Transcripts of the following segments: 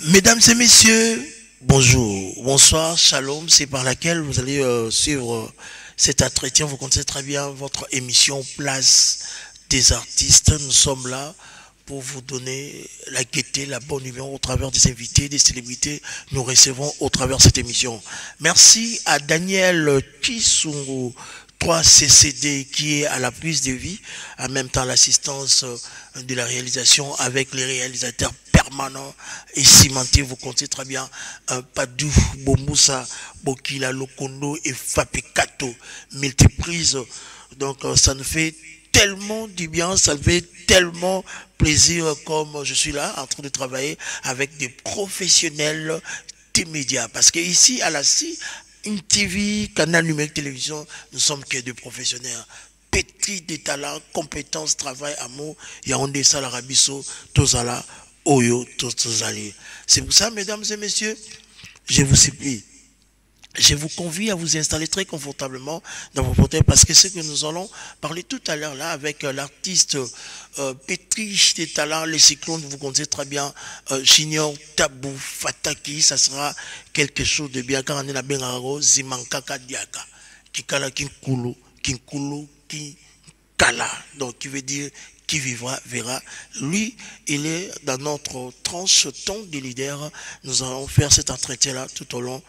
Mesdames et messieurs, bonjour, bonsoir, shalom, c'est par laquelle vous allez suivre cet entretien. Vous connaissez très bien votre émission Place des artistes. Nous sommes là pour vous donner la gaieté, la bonne humeur au travers des invités, des célébrités. Nous recevons au travers de cette émission. Merci à Daniel Chisungu 3CCD qui est à la prise de vie, en même temps l'assistance de la réalisation avec les réalisateurs permanents et cimentés. Vous comptez très bien Padou, Bomoussa, Bokila, Lokondo et Fapekato, multiprise. Donc ça nous fait tellement du bien, ça me fait tellement plaisir comme je suis là en train de travailler avec des professionnels des médias. Parce que ici à la CI, une TV, canal numérique télévision, nous sommes que des professionnels. Petits des talents, compétences, travail, amour, Yaoundé, Salarabiso, Tozala, Oyo, Tozali. C'est pour ça, mesdames et messieurs, je vous supplie. Je vous convie à vous installer très confortablement dans vos fauteuils parce que ce que nous allons parler tout à l'heure là avec l'artiste pétri des talents, les cyclones, vous connaissez très bien, Chignon, Tabou, Fataki, ça sera quelque chose de bien quand on est la Bengaro, Zimankaka Diaka, Kikala Kinkulu, Kinkulu, Kinkala, donc qui veut dire qui vivra, verra. Lui, il est dans notre tranche ton de leader. Nous allons faire cet entretien-là tout au long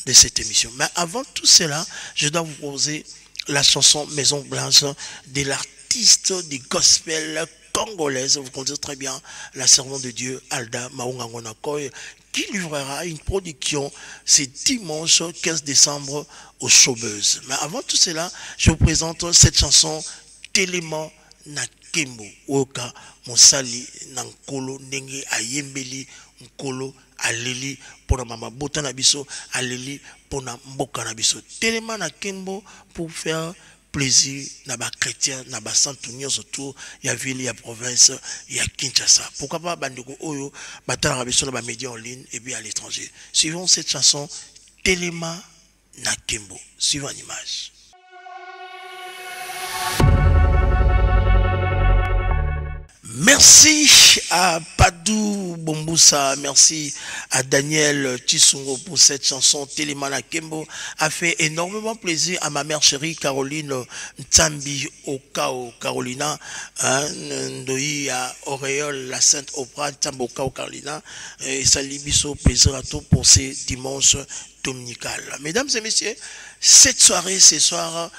de cette émission. Mais avant tout cela, je dois vous poser la chanson Maison Blanche de l'artiste du gospel congolaise. Vous connaissez très bien la servante de Dieu, Alda Maungangonakoy, qui livrera une production ce dimanche 15 décembre aux Chômeuses. Mais avant tout cela, je vous présente cette chanson Télément Nakembo. Oka Mosali Nankolo Nenge Ayembeli Nkolo Aleli pour mama bota na biso, Aleli pour na mboka na biso. Télément Nakembo pour faire plaisir na ba chrétien na ba santunyo autour ya ville ya province ya Kinshasa. Pourquoi pas bandeko oyo batala biso na ba médias en ligne et puis à l'étranger. Suivons cette chanson Télément Nakembo. Suivons l'image. Merci à Padou Bomboussa, merci à Daniel Chisungo pour cette chanson Télément Nakembo. A fait énormément plaisir à ma mère chérie Caroline Ntambi Okao Carolina, Ndoi à Auréole, la Sainte Oprah Ntambi Okao Carolina, et ça libiso plaisir à tout pour ces dimanches dominical. Mesdames et messieurs, cette soirée, ce soir,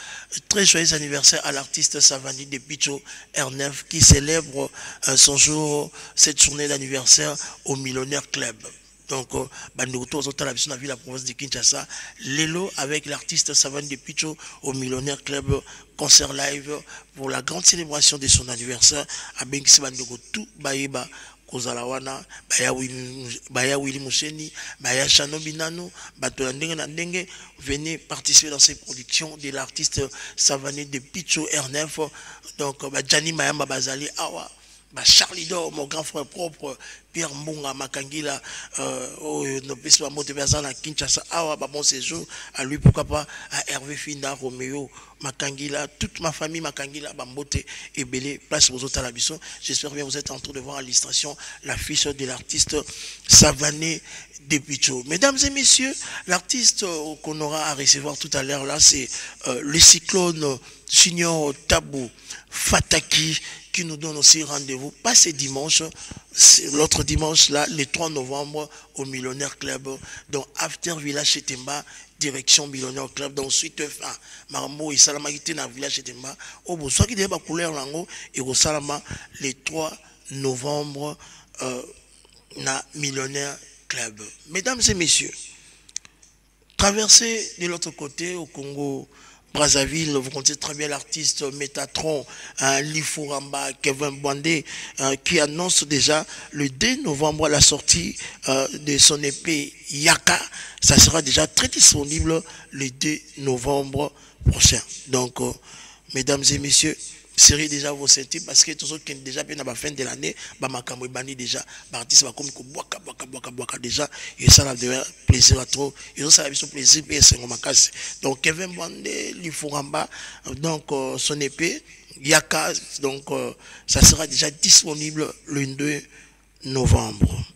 très joyeux anniversaire à l'artiste Savani de Picho R9 qui célèbre son jour, cette journée d'anniversaire au Millionnaire Club. Donc, Bandouto, la ville, la province de Kinshasa, Lelo avec l'artiste Savani de Picho au Millionnaire Club, concert live pour la grande célébration de son anniversaire à Bengisi Bandouko, tout Baïba. Kozalawana, Baya Willy Moucheni, Baya Chano Binano, Batolandenge Nandenge, venez participer dans ces productions de l'artiste Savané de Picho R9, donc Gianni Mayamba Bazali Awa, Charlie Dor, mon grand frère propre, Pierre Mbunga Makangila, nos petits motivation à Kinshasa, Awa, bon séjour, à lui, pourquoi pas, à Hervé Finda, Roméo, Makangila, toute ma famille Makangila, Bambote et Belé, place aux autres à la Bisson. J'espère bien que vous êtes en train de voir à l'illustration l'affiche de l'artiste Savané de Picho. Mesdames et messieurs, l'artiste qu'on aura à recevoir tout à l'heure là, c'est le cyclone Chignon Tabou Fataki, qui nous donne aussi rendez-vous, pas ce dimanche, l'autre dimanche, là, le 3 novembre, au Millionnaire Club, donc After Village Chetemba, direction Millionnaire Club, donc suite fin, Maramo et Salama qui était dans le village Chetemba, au bout, soit qui était ma couleur lango, et au Salama, le 3 novembre, na Millionnaire Club. Mesdames et messieurs, traversez de l'autre côté, au Congo, Brazzaville, vous connaissez très bien l'artiste Métatron, Lifuramba, Kevin Bondé, qui annonce déjà le 2 novembre la sortie de son épée Yaka. Ça sera déjà très disponible le 2 novembre prochain. Donc, mesdames et messieurs, serez déjà vos sentis parce que tous ceux qui ont déjà bien à la fin de l'année, Bamakamou Bani déjà, l'artiste va comme boaka déjà, et ça a devient plaisir à trop, et ça a vu son plaisir, et c'est mon casse. Donc Kevin Bondé, Lifuramba, donc son épée, Yaka, donc ça sera déjà disponible le 2 novembre.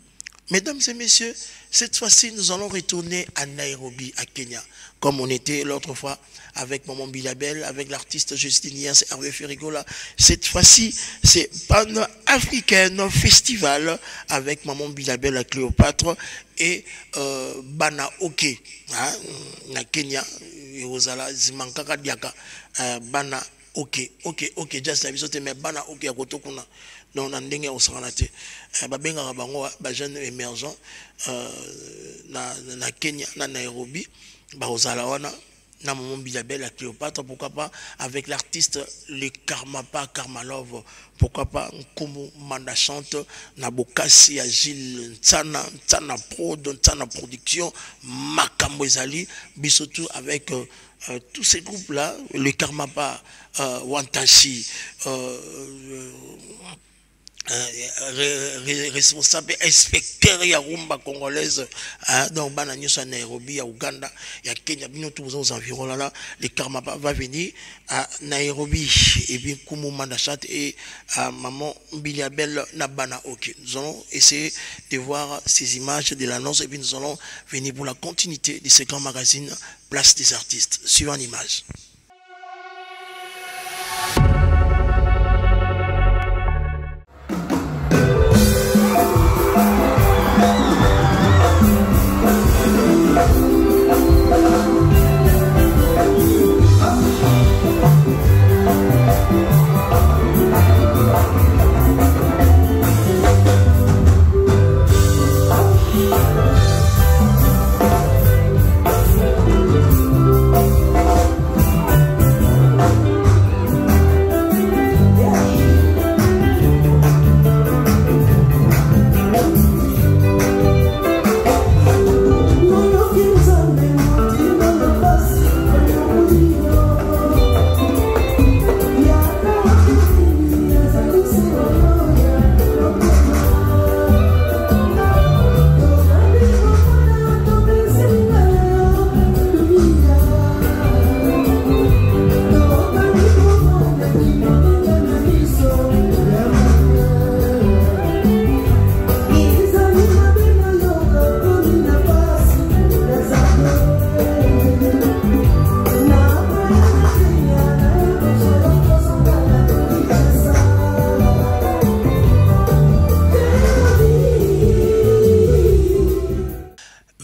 Mesdames et messieurs, cette fois-ci, nous allons retourner à Nairobi, à Kenya, comme on était l'autre fois avec Maman Bilabel, avec l'artiste Justinien, c'est Hervé Ferrigola. Cette fois-ci, c'est Pan-Africain Festival avec Maman Bilabel à Cléopâtre et Bana Oke, hein, na Kenya, Yozala, Zimankaka Diaka, Bana Oke, just la bisote, mais Bana Oke à Kotokuna. Donc, on a ndenge au saranate. Babenga bango ba jeune émergent na Kenya, na Nairobi, ba ozala wana na Maman Bilabel à Cléopâtre, pourquoi pas avec l'artiste le Karma Love, pourquoi pas Nkomo Manda chante na Bokasi ya Gilles Ntsana Prod, Ntsana Production, Makambo ezali bisotu avec tous ces groupes là, le Karmapa, Wantashi, responsable inspecteur ya rumba congolaise, donc bana nyosa Nairobi, ya Uganda, ya Kenya, bino tous aux environs là, le Karma va venir à Nairobi et bien Kumu Mandachat et Maman Bilabel na Bana Oke. Nous allons essayer de voir ces images de l'annonce et puis nous allons venir pour la continuité de ce grand magazine Place des artistes. Suivant l'image.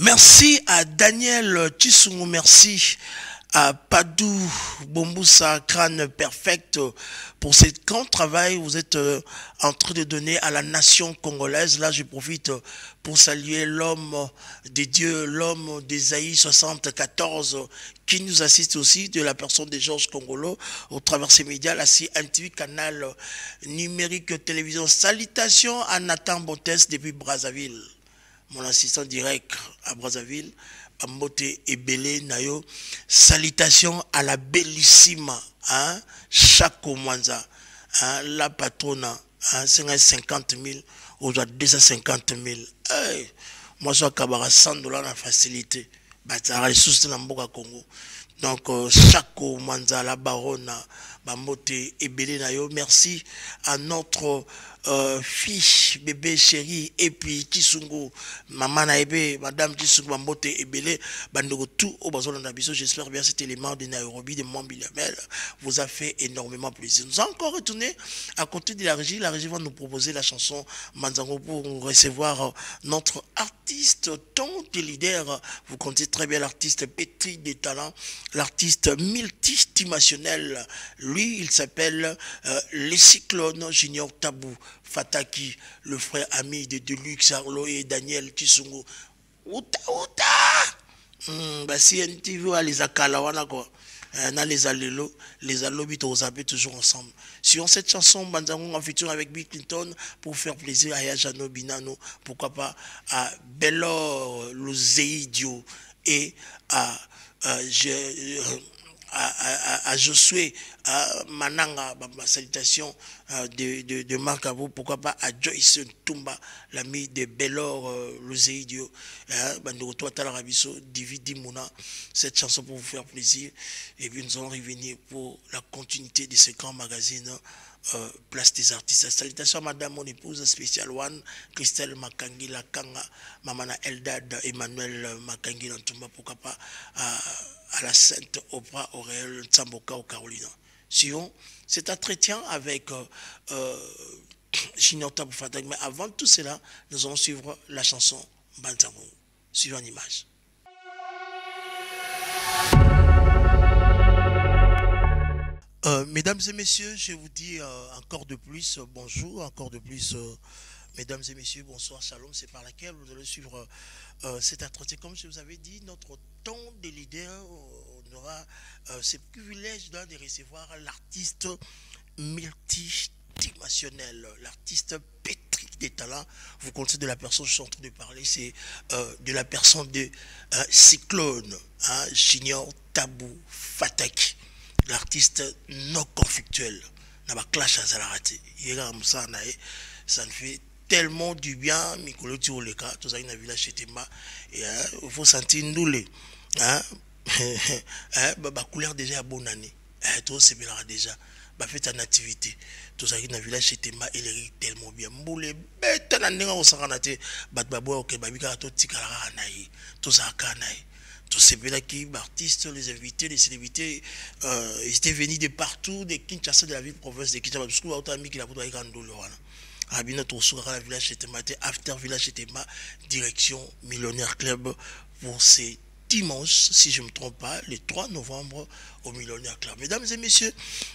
Merci à Daniel Tshisungu, merci à Padou Bomboussa, Crâne Perfect, pour ce grand travail vous êtes en train de donner à la nation congolaise. Là, je profite pour saluer l'homme de Dieu, l'homme d'Ésaïe 74, qui nous assiste aussi, de la personne de Georges Congolo, au travers ces médias, la CNTV, canal numérique télévision. Salutations à Nathan Bontès depuis Brazzaville. Mon assistant direct à Brazzaville, Mbote Ebele Nayo. Salutations à la bellissime, hein, Chako Mwanza, hein, la patronne, hein, 50 000, aujourd'hui 250 000. Hey, moi, je suis à 100 $ en facilité. Bah, ressources dans le Congo. Donc, Chako Mwanza, la baronne, Mbote Ebele Nayo. Merci à notre fille, bébé, chérie, et puis Tshisungu, maman Naebe, madame Tshisungu, Mbote Ebele, Bandego, tout au bazar de Nabiso. J'espère bien cet élément de Nairobi, de Mambilabel, vous a fait énormément plaisir. Nous allons encore retourner à côté de la régie. La régie va nous proposer la chanson Manzango pour recevoir notre artiste, ton leader. Vous comptez très bien l'artiste pétri de talent, l'artiste multidimensionnel. Lui, il s'appelle les Cyclones Junior Tabou. Fataki, le frère ami de Deluxe, Arlo et Daniel Tshisungu. Outa! Bah, si NTV, les akalawana quoi. Les allélos, les alobis, on appelle toujours ensemble. Sur cette chanson, Banzango en featuring avec Bill Clinton pour faire plaisir à Yajano Binano, pourquoi pas à Bellor Luzeidio et à Josué, à Mananga, ma salutation de Marc Abou, pourquoi pas à Joyce Tumba, l'ami de Bellor Luzeidio, Bandoroto Atalabiso, Dividi Mouna, cette chanson pour vous faire plaisir. Et puis nous allons revenir pour la continuité de ce grand magazine place des artistes. Salutations à madame, mon épouse spéciale One, Christelle Makangi Lakanga, Mamana Eldad, Emmanuel Makangi Lantumba, pourquoi pas, à la Sainte Oprah Auréole Tsamboka au Carolina. Suivons cet entretien avec Junior Tabou Fatak. Mais avant tout cela, nous allons suivre la chanson Bantango. Suivons l'image. Mesdames et messieurs, je vous dis encore de plus bonjour, encore de plus, mesdames et messieurs, bonsoir, shalom, c'est par laquelle vous allez suivre cet entretien. Comme je vous avais dit, notre ton de leader, on aura ce privilège de recevoir l'artiste multidimensionnel, l'artiste pétri des talents. Vous connaissez de la personne que je suis en train de parler, c'est de la personne de Cyclone, Junior Tabou Fatak. L'artiste non conflictuel n'a pas clash à Zalarate. Ça ne fait tellement du bien. Mikolo Tioleka, tout ça, il a vu là chez Tema. Il faut sentir nous les. Couleur déjà à bonne année. Tout c'est bien déjà. Fait en activité. Tout ça, il a vu là chez Tema. Il est tellement bien. Moulé, bête, n'en au Saranate. Batbabo, ok, Babika, tout Tikara, tout ça, Kanaï. Tous ces artistes, les invités, les célébrités, ils étaient venus de partout, de Kinshasa, de la ville province de Kinshasa, parce que vous avez mis la poudre avec Andolo. Rabino Toussoura, village chez Tema, after village chez Tema, direction Millionnaire Club pour ces dimanche, si je ne me trompe pas, le 3 novembre au Millionnaire Club. Mesdames et messieurs,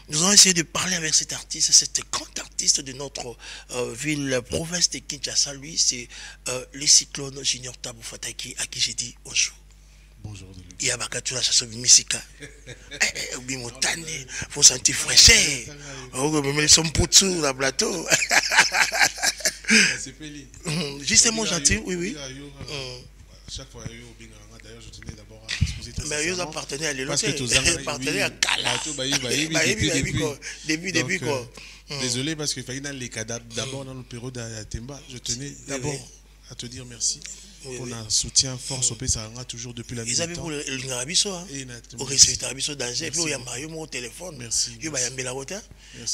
nous allons essayer de parler avec cet artiste, cet grand artiste de notre ville, province de Kinshasa. Lui, c'est le Cyclone Junior Tabou Fataki, à qui j'ai dit bonjour. Bonjour. Il y a bakatu la chanson Misika. Bimotane, faut sentir fraîcheur. Oh, mais ils sont poutsou dans le plateau. Justement gentil, oui, oui. Chaque fois, d'ailleurs, je tenais d'abord à excuser. Mais ils appartenaient à l'éleveur. Ils appartenaient à Kala. Début quoi. Désolé parce qu'il fallait dans les cadavres. D'abord, dans le période de Temba, je tenais d'abord à te dire merci. On a soutien force au pays, ça a toujours depuis la nuit. Ils avaient pour le Ngarabiso, au respect Ngarabiso danger, et puis il y a Mario au téléphone. Merci. Il y a Mbela Rota.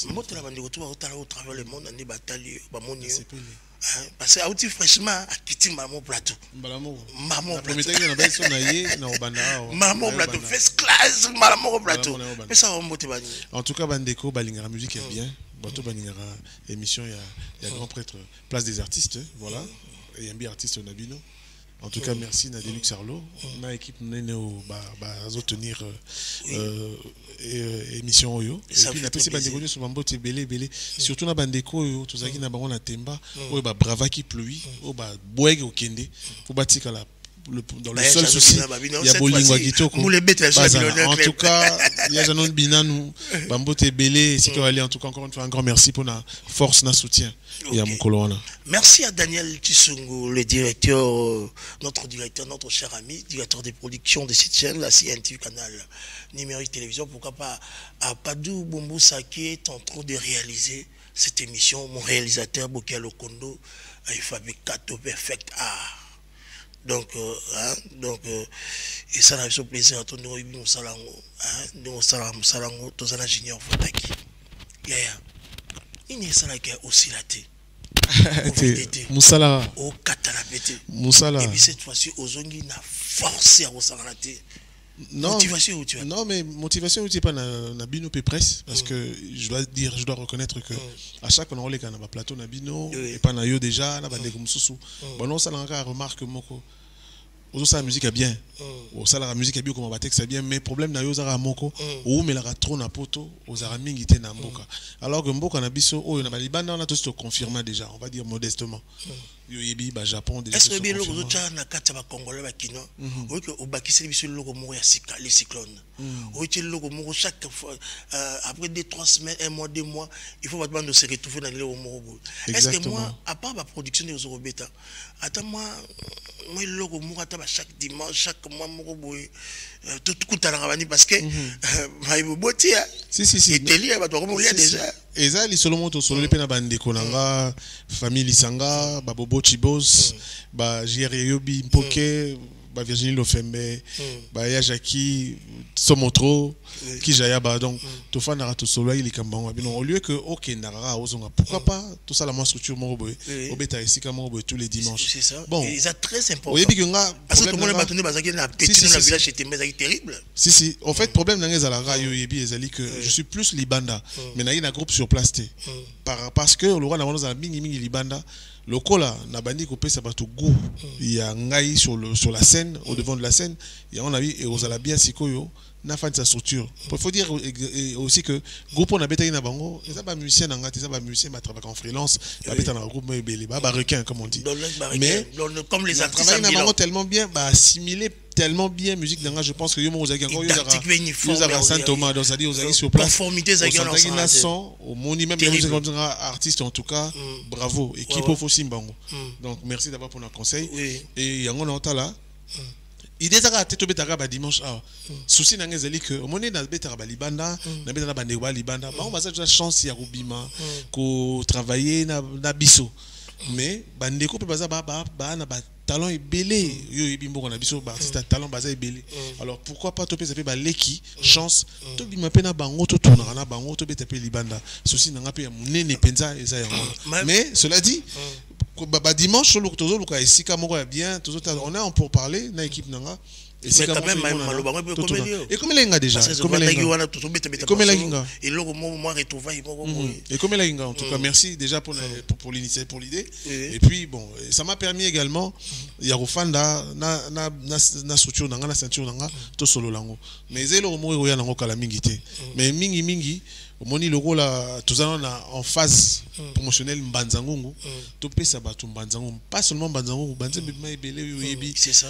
Moi, tu as vendu au travers le monde, on est bataillé, parce que outil fraîchement à quitter maman plateau. Maman plateau. Maman plateau. First class, maman plateau. Mais ça va monter. En tout cas, Bandeko, Balingara musique est bien. Bateau Balingara émission, il y a grand prêtre, place des artistes, voilà. Il y a un bien artiste Nabino. En tout cas, merci Nadelux Arlo. On a équipe nous tenir émission Oyo. Et puis la PC Bandeko sur Mambo c'est belé. Surtout na Bandeko tout ça qui na bango na Temba, brava qui pluie, boeg au Kende. Faut bâtir la dans le seul souci, il y a Bolingwa Kitoko. En tout cas, il y a Janon Binanou, Bambo Tebele, si tu vas aller, en tout cas, encore une fois, un grand merci pour la force, notre soutien. Et à mon colonne. Merci à Daniel Tissungu, le directeur, notre cher ami, directeur des productions de cette chaîne, la CNTV Canal numérique télévision. Pourquoi pas à Padou Bombo Sake est en train de réaliser cette émission. Mon réalisateur, Bokialo Kondo, il fabrique Kato Perfect Art. Donc, et ça n'a pas plaisir à tout le monde. Nous salango, tous les juniors Fataki. Il y a ça qui est aussi la tête. Moussala. Au Katalapété. Moussala. Et puis cette fois-ci, Ozongi n'a forcé à Osarate. Motivation où tu as. Non, mais motivation où tu n'es pas na bino pe presse. Parce que je dois reconnaître que à chaque fois, on a un plateau na bino. Et pas na yo déjà, na bande comme sous. Bon, non, ça n'a pas remarque moko. Aujourd'hui, la musique est bien. La musique est bien comme Batek, c'est bien. Mais le problème, c'est que la moko, ou mais la trop na poto, aux aramingi te na mboka. Alors que mboka na biso, oh, na balibanda on a tous confirmé déjà, on va dire modestement. Yoyebi, ba Japon déjà. Est-ce que bien le gros tcha na kata ba Congolais ba kino, ou que au bakisi biso le logo moko ya sika, les cyclones. Ou que le logo moko chaque fois après 2-3 semaines, 1 mois, 2 mois, il faut maintenant se retrouver dans le logo moko. Est-ce que moi, à part la production des Zorobeta, attends moi le logo moko chaque dimanche, chaque mois, tout coûte à la ravani parce que si déjà. Et ça, les solo moto solo les pena bande konanga, famille Lisanga, Babobo Chibos, ba Jiri Yobi Mpoke, Virginie Lofembe, ya Jackie, Somotro, Kijaya, donc, tout fan n'a tout solo, il est comme bon. Au lieu que, ok, Nara, pourquoi pas, tout ça, la moins structure, mon robot, au bêta ici, comme mon robot, tous les dimanches. C'est ça. Bon. Et c'est très important. Oui, puis parce que tout le monde est battu, parce qu'il y a un village, c'était terrible. Si. En fait, problème, dans les Alara, que je suis plus Libanda, mais il y a un groupe sur place. Parce que, le roi, on a un mini Libanda. Le cola n'a bandi coupé ça va tout goût. Il y a un gaï sur la scène, au devant de la scène. Et on a vu et aux ala bien sikoyo n'a fait sa structure. Il faut dire aussi que groupe on a bétaillé na bango. Lesaba musiciens n'anga, lesaba musiciens travaillent en freelance. La bétaille dans le groupe mais bah requin comme on dit. Mais comme les artistes travaillent na bango tellement bien, bah assimiler tellement bien musique d'anga, je pense que yo mo zaki encore yo zara Saint Thomas donc ça dit aux sur place. Conformité zaki on son au moni même comme artiste en tout cas, bravo équipe au Fossim bango. Donc merci d'abord pour notre conseil et yango na otala idée zaka teto betaka ba dimanche souci na ngezeli que au moni na betaka ba libanda na betaka ba ndeba libanda ba on va ça chance ya kubima ko travailler na biso mais ba ndeko pe baza ba na ba talent est belé yo ebimbo on a biso ba artiste talent baza est belé alors pourquoi pas topé ça fait ba leki chance to bima pe na bango to tourner na bango to beta pe libanda souci na ngape ya munene penza eza ya mais cela dit dimanche sur l'octobre le cas ici comme on bien on est pour parler na équipe nanga et c'est quand même et comme il y a déjà comme il y a en tout cas merci déjà pour l'initiative pour l'idée et puis bon ça m'a permis également il y a Rofanda na structure nanga na ceinture nanga to solo lango mais zelo mo ya nango kala mingi te mais mingi moni logo la tous en phase promotionnelle Mbanzangungu to pesa batu Mbanzangungu pas seulement Mbanzangungu banze bima ebele yebi c'est ça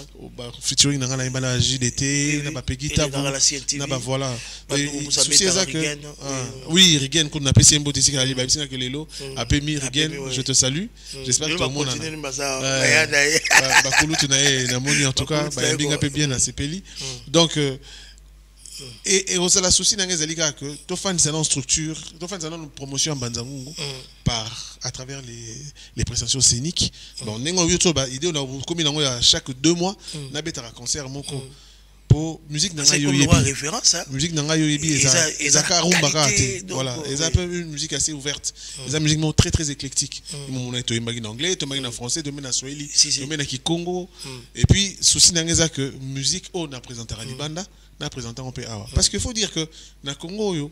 featuring nanga na ibana JDT na ba Pegita na ba voilà c'est ça que oui Rigen qu'on appelle c'est mbote sika ali ba bisina que lelo apemi Rigen je te salue j'espère que tout le monde ba kulutu na moni en tout cas ba binga pe bien na sepeli donc et on la souci dans les alligas que tu fais une structure, tu fais une promotion en Banzangungu par à travers les prestations scéniques. Bon, n'engo YouTube idée on a comme il a chaque 2 mois na betara concert moko pour musique nanga yo yebi référence musique nanga yo yebi eza karumba kate voilà eza peu une musique assez ouverte eza musique très très éclectique on a to imagi en anglais to imagi en français to imagi en swahili to imagi en Congo et puis souci nanga que musique on a présenté à Libanda na présenté on peut avoir parce qu'il faut dire que na Congo yo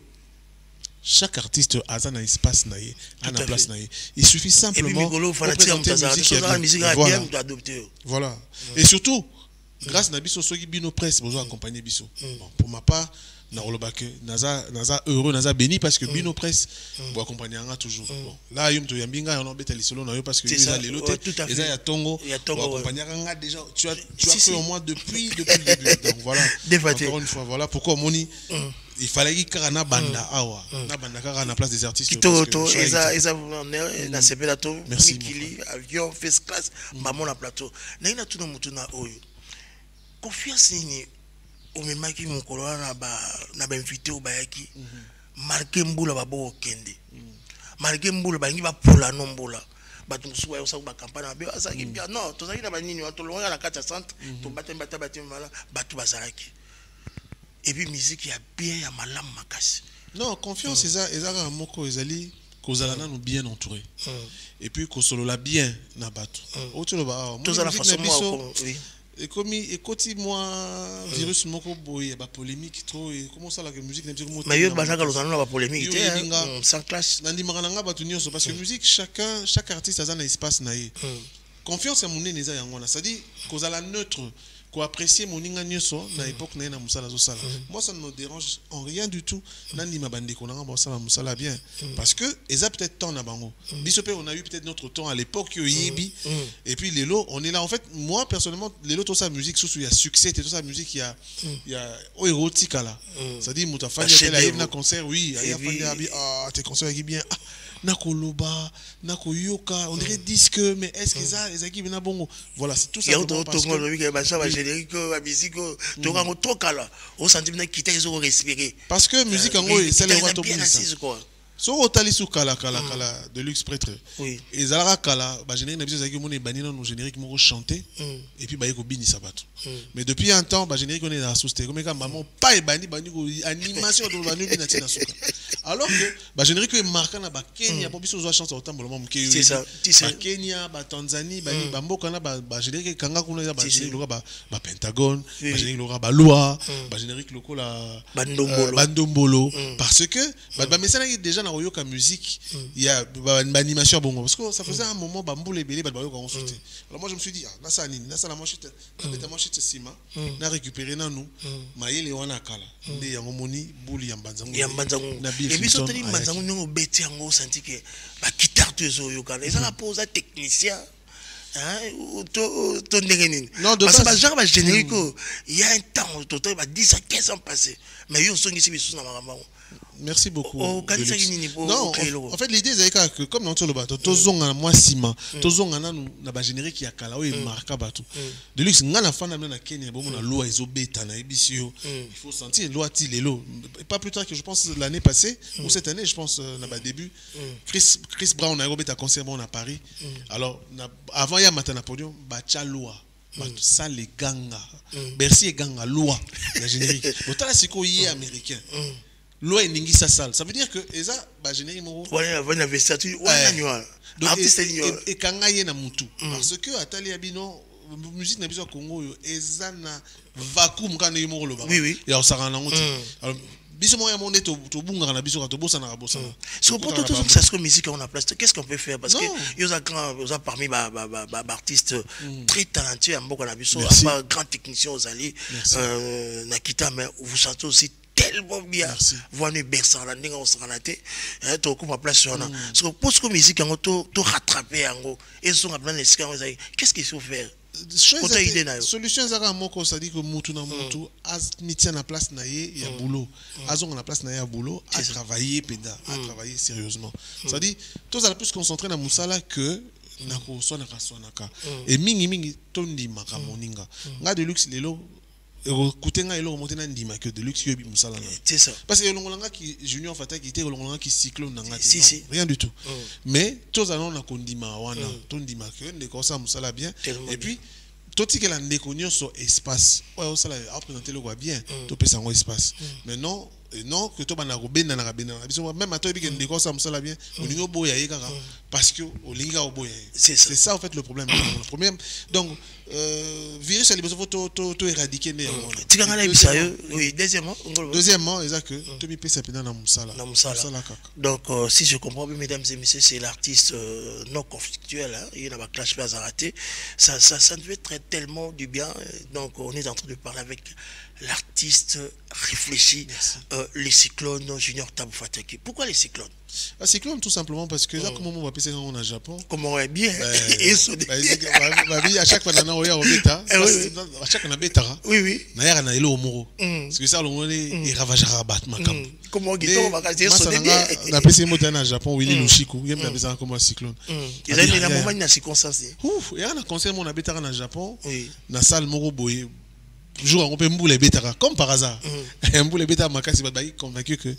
chaque artiste a un espace naïe, a une place naïe. Il suffit simplement de présenter la musique voilà. Et surtout grâce à Bisso Sogi Bino Presse, besoin d'accompagner Bisso. Bon, pour ma part, naza heureux, naza béni parce que Bino Presse pour accompagner Anga toujours. Bon, là yum to yambinga on embête les solos parce que ils a les lotés, ils a Tongo, pour accompagner Anga déjà. Tu as fait au moins depuis le début. Donc voilà. Encore une fois, voilà pourquoi Moni. Il fallait qu'il y ait un banda awa na banda kaka na place des artistes Kito eza na sepela to mikili avion first class maman na plateau na ina tuna mutuna oyo confiance ni omemaki mukolo na ba invité obayaki marqué mbula babo kende marqué mbula bangi ba pula nombula batu musuwa yo sa ba campagne ba azaki bien non tozaki na banini to longa na kata centre to bata mala batu bazalaki. Et puis musique il y a bien il y a malam makasi. Non, confiance ezaka moko ezali kozalana nous bien entouré. Et puis solo la bien na bato. Otolo ba tout ça la façon moi et comme écoute moi virus moko boy ba polémique trop et comment ça la musique n'aime pas mais yo bazaka lozana ba polémique sans clash nandi makana ba tu nyonso parce que musique chaque artiste a un espace naïe. Confiance à mon neza yangona, c'est-à-dire kozala neutre. Quoi apprécier mon inga nyoso na époque na musala zo sala moi ça ne me dérange en rien du tout nani mabandi ko na musala musala bien parce que eza peut-être temps na bango bisope on a eu peut-être notre temps à l'époque yo yebi et puis lelo on est là en fait moi personnellement lelo tout ça musique sous il y a succès tout ça musique il y a érotique là ça dit muta fanya tele na concert oui il y a fanya tes concerts qui bien nakoloba nakoyoka on dirait disque mais est-ce que ça les équipes na bongo voilà c'est tout ça parce que générique la musique to kango to kala au senti na quitter ils ont respirer parce que musique en gros c'est les roi to so otali su kala de luxe prêtre oui et zalaka kala ba générique na biso zaki mona banina no générique moko chanter et puis ba yeko bini sabato mais depuis un temps ba générique on est dans souste comme quand maman pas bani ko animation de bani bina tina suka alors que ba générique est marquant na ba Kenya pour biso zo chanter autant bon moment c'est ça ba Kenya ba Tanzanie bani ba mboka na ba générique kanga kuna ba générique loka ba Pentagone ba générique loka ba loi ba générique lokola bandombolo parce que ba messana déjà na yoka musique il y a une animation bon parce que ça faisait un moment bamboule belé ba yoka on sauter alors moi je me suis dit na ça nini na ça la manchette sima na récupérer na nous mayele wana kala ndé yango moni bouli ya mbanzangu na et puis surtout mbanzangu ngo beti yango senti que ba guitare tezo yoka les ala posa technicien to ndengeni parce que genre ba générique il y a un temps total ba 10 à 15 ans passé mais yo songi sibisu na makambo. Merci beaucoup. Non, en fait l'idée c'est que comme dans le bateau tozonga moi ciment tozonga na ba générique ya kala o marka bateau de luxe ngana fana na Kenya bon na loi ezobeta na ebisio il faut sentir loi ti lelo pas plus tard que je pense l'année passée ou cette année je pense na ba début Chris Brown a obeta concert bon à Paris alors avant ya matana podium ba cha loi ça les ganga Bercy et ganga loi la générique autant siko yé américain loi ningi sa salle ça veut dire que eza ba générique moko voilà va na vestiaire wana artiste et kanga yé na mutu parce que atali abino musique na biso Congo yo eza na vacuum kana yo moko loba oui ya osaka na ngoti alors biso moya monde to bunga na biso to bossa na bossa so pour tout ça ce musique on a place qu'est-ce qu'on peut faire parce que ils ont parmi artistes très talentueux en beaucoup na biso pas grand technicien aux alliés na kita mais vous sentez aussi tellement bien voir berçant la ndinga on se relater to ko place sur na parce que pour ce musique en to rattraper en et sont en plein escale qu'est-ce qu'il faut faire solution zaka moko ça dit que mutu na mutu as mitia na place na ye ya boulot azonga na place na ya boulot à travailler peda à travailler sérieusement ça dit tous à plus concentrer na musala que na ko sona ka et mingi tondi makamoninga nga de luxe lelo kutenga elo monter ndima que de luxe yo bi musala na c'est ça parce que longolanga qui junior fata qui était longolanga qui cyclone nanga si rien du tout mais tous allons na kondima wana tondima que ne ko ça musala bien et puis toti que la ndékonyo so espace ouais ça la représenter le quoi bien to pesa ngo espace mais non que to bana robenda na rabenda biso même ato bi que ndeko ça musala bien olingo boya ye kaka parce que olinga oboya c'est ça en fait le problème donc virus à besoin to éradiquer né deuxièmement c'est que to mi pesa pena na musala kaka donc si je comprends bien mesdames et messieurs c'est l'artiste non conflictuel il a pas clash pas raté ça devait être tellement du bien donc on est en train de parler avec l'artiste réfléchi les cyclones Junior Tabou Fataki. Pourquoi les cyclones? Les cyclones tout simplement parce que là comment on va passer quand on est au Japon comment on est bien à chaque fois on a bêta à chaque on a bêta oui na yara na elo omoro parce que ça on est ravagera bat makam comment guitare va caser sonner na pesi moto na Japon Willy Lushiko il me besoin comme un cyclone ils avaient la moment na circonstance ouf et on a concert mon bêta na Japon na salle moro boye jour on peut mbouler bêta comme par hasard mbouler bêta makasi ba convaincu que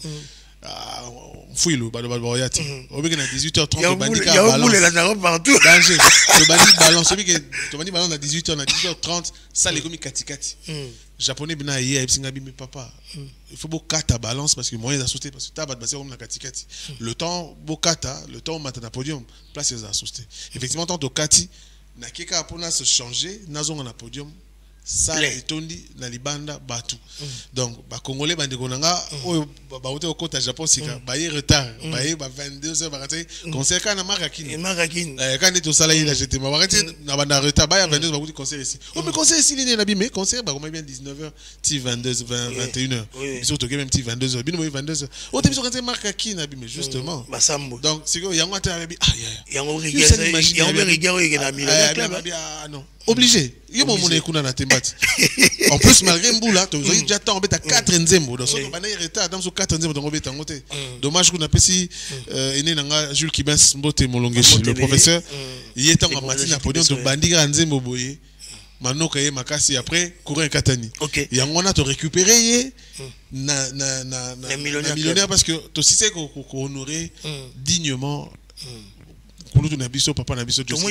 fouille le yati au beginning à 18h30 le bandit balance partout danger le bandit balance le bandit balance à 18h à 18h30 ça les comme katikati japonais bina hier epsinga bi papa il faut beaucoup kata balance parce que moyen d'assauter parce que tabat basé comme la katikati le temps bokata le temps matana podium place les assauter effectivement tant to kati na keka pona se changer nazonga na podium ça etondi na libanda batu donc ba congolais bande konanga oyo ba hote au côté Japon sika ba y retard ba y ba 22h ba kati concert kana marakini quand to sala ina j'étais ma wakati na banda retard ba ya 22h ba kuti concert ici mais concert ici liné na bimé concert ba comme bien 19h ti 22h 21h biso to même ti 22h bino 22h o te biso quand marakini na bimé justement donc c'est que yango ata bi yango rigueur non obligé yo mo mona ekuna na tembati en plus malgré Mboula to zo déjà temps beta 4 nzembo donc so bana retard dans so 4 nzembo donc beta ngote dommage qu'on a pesi ene nanga Jules Kibens Mbote Molongeshi le professeur il est en matin na podium to bandika nzembo boye Manoka et Makasi après courir Katani. OK. Et on a te récupérer na millionnaire parce que tu sais qu'on honorer dignement kulutu na biso papa na biso Josi.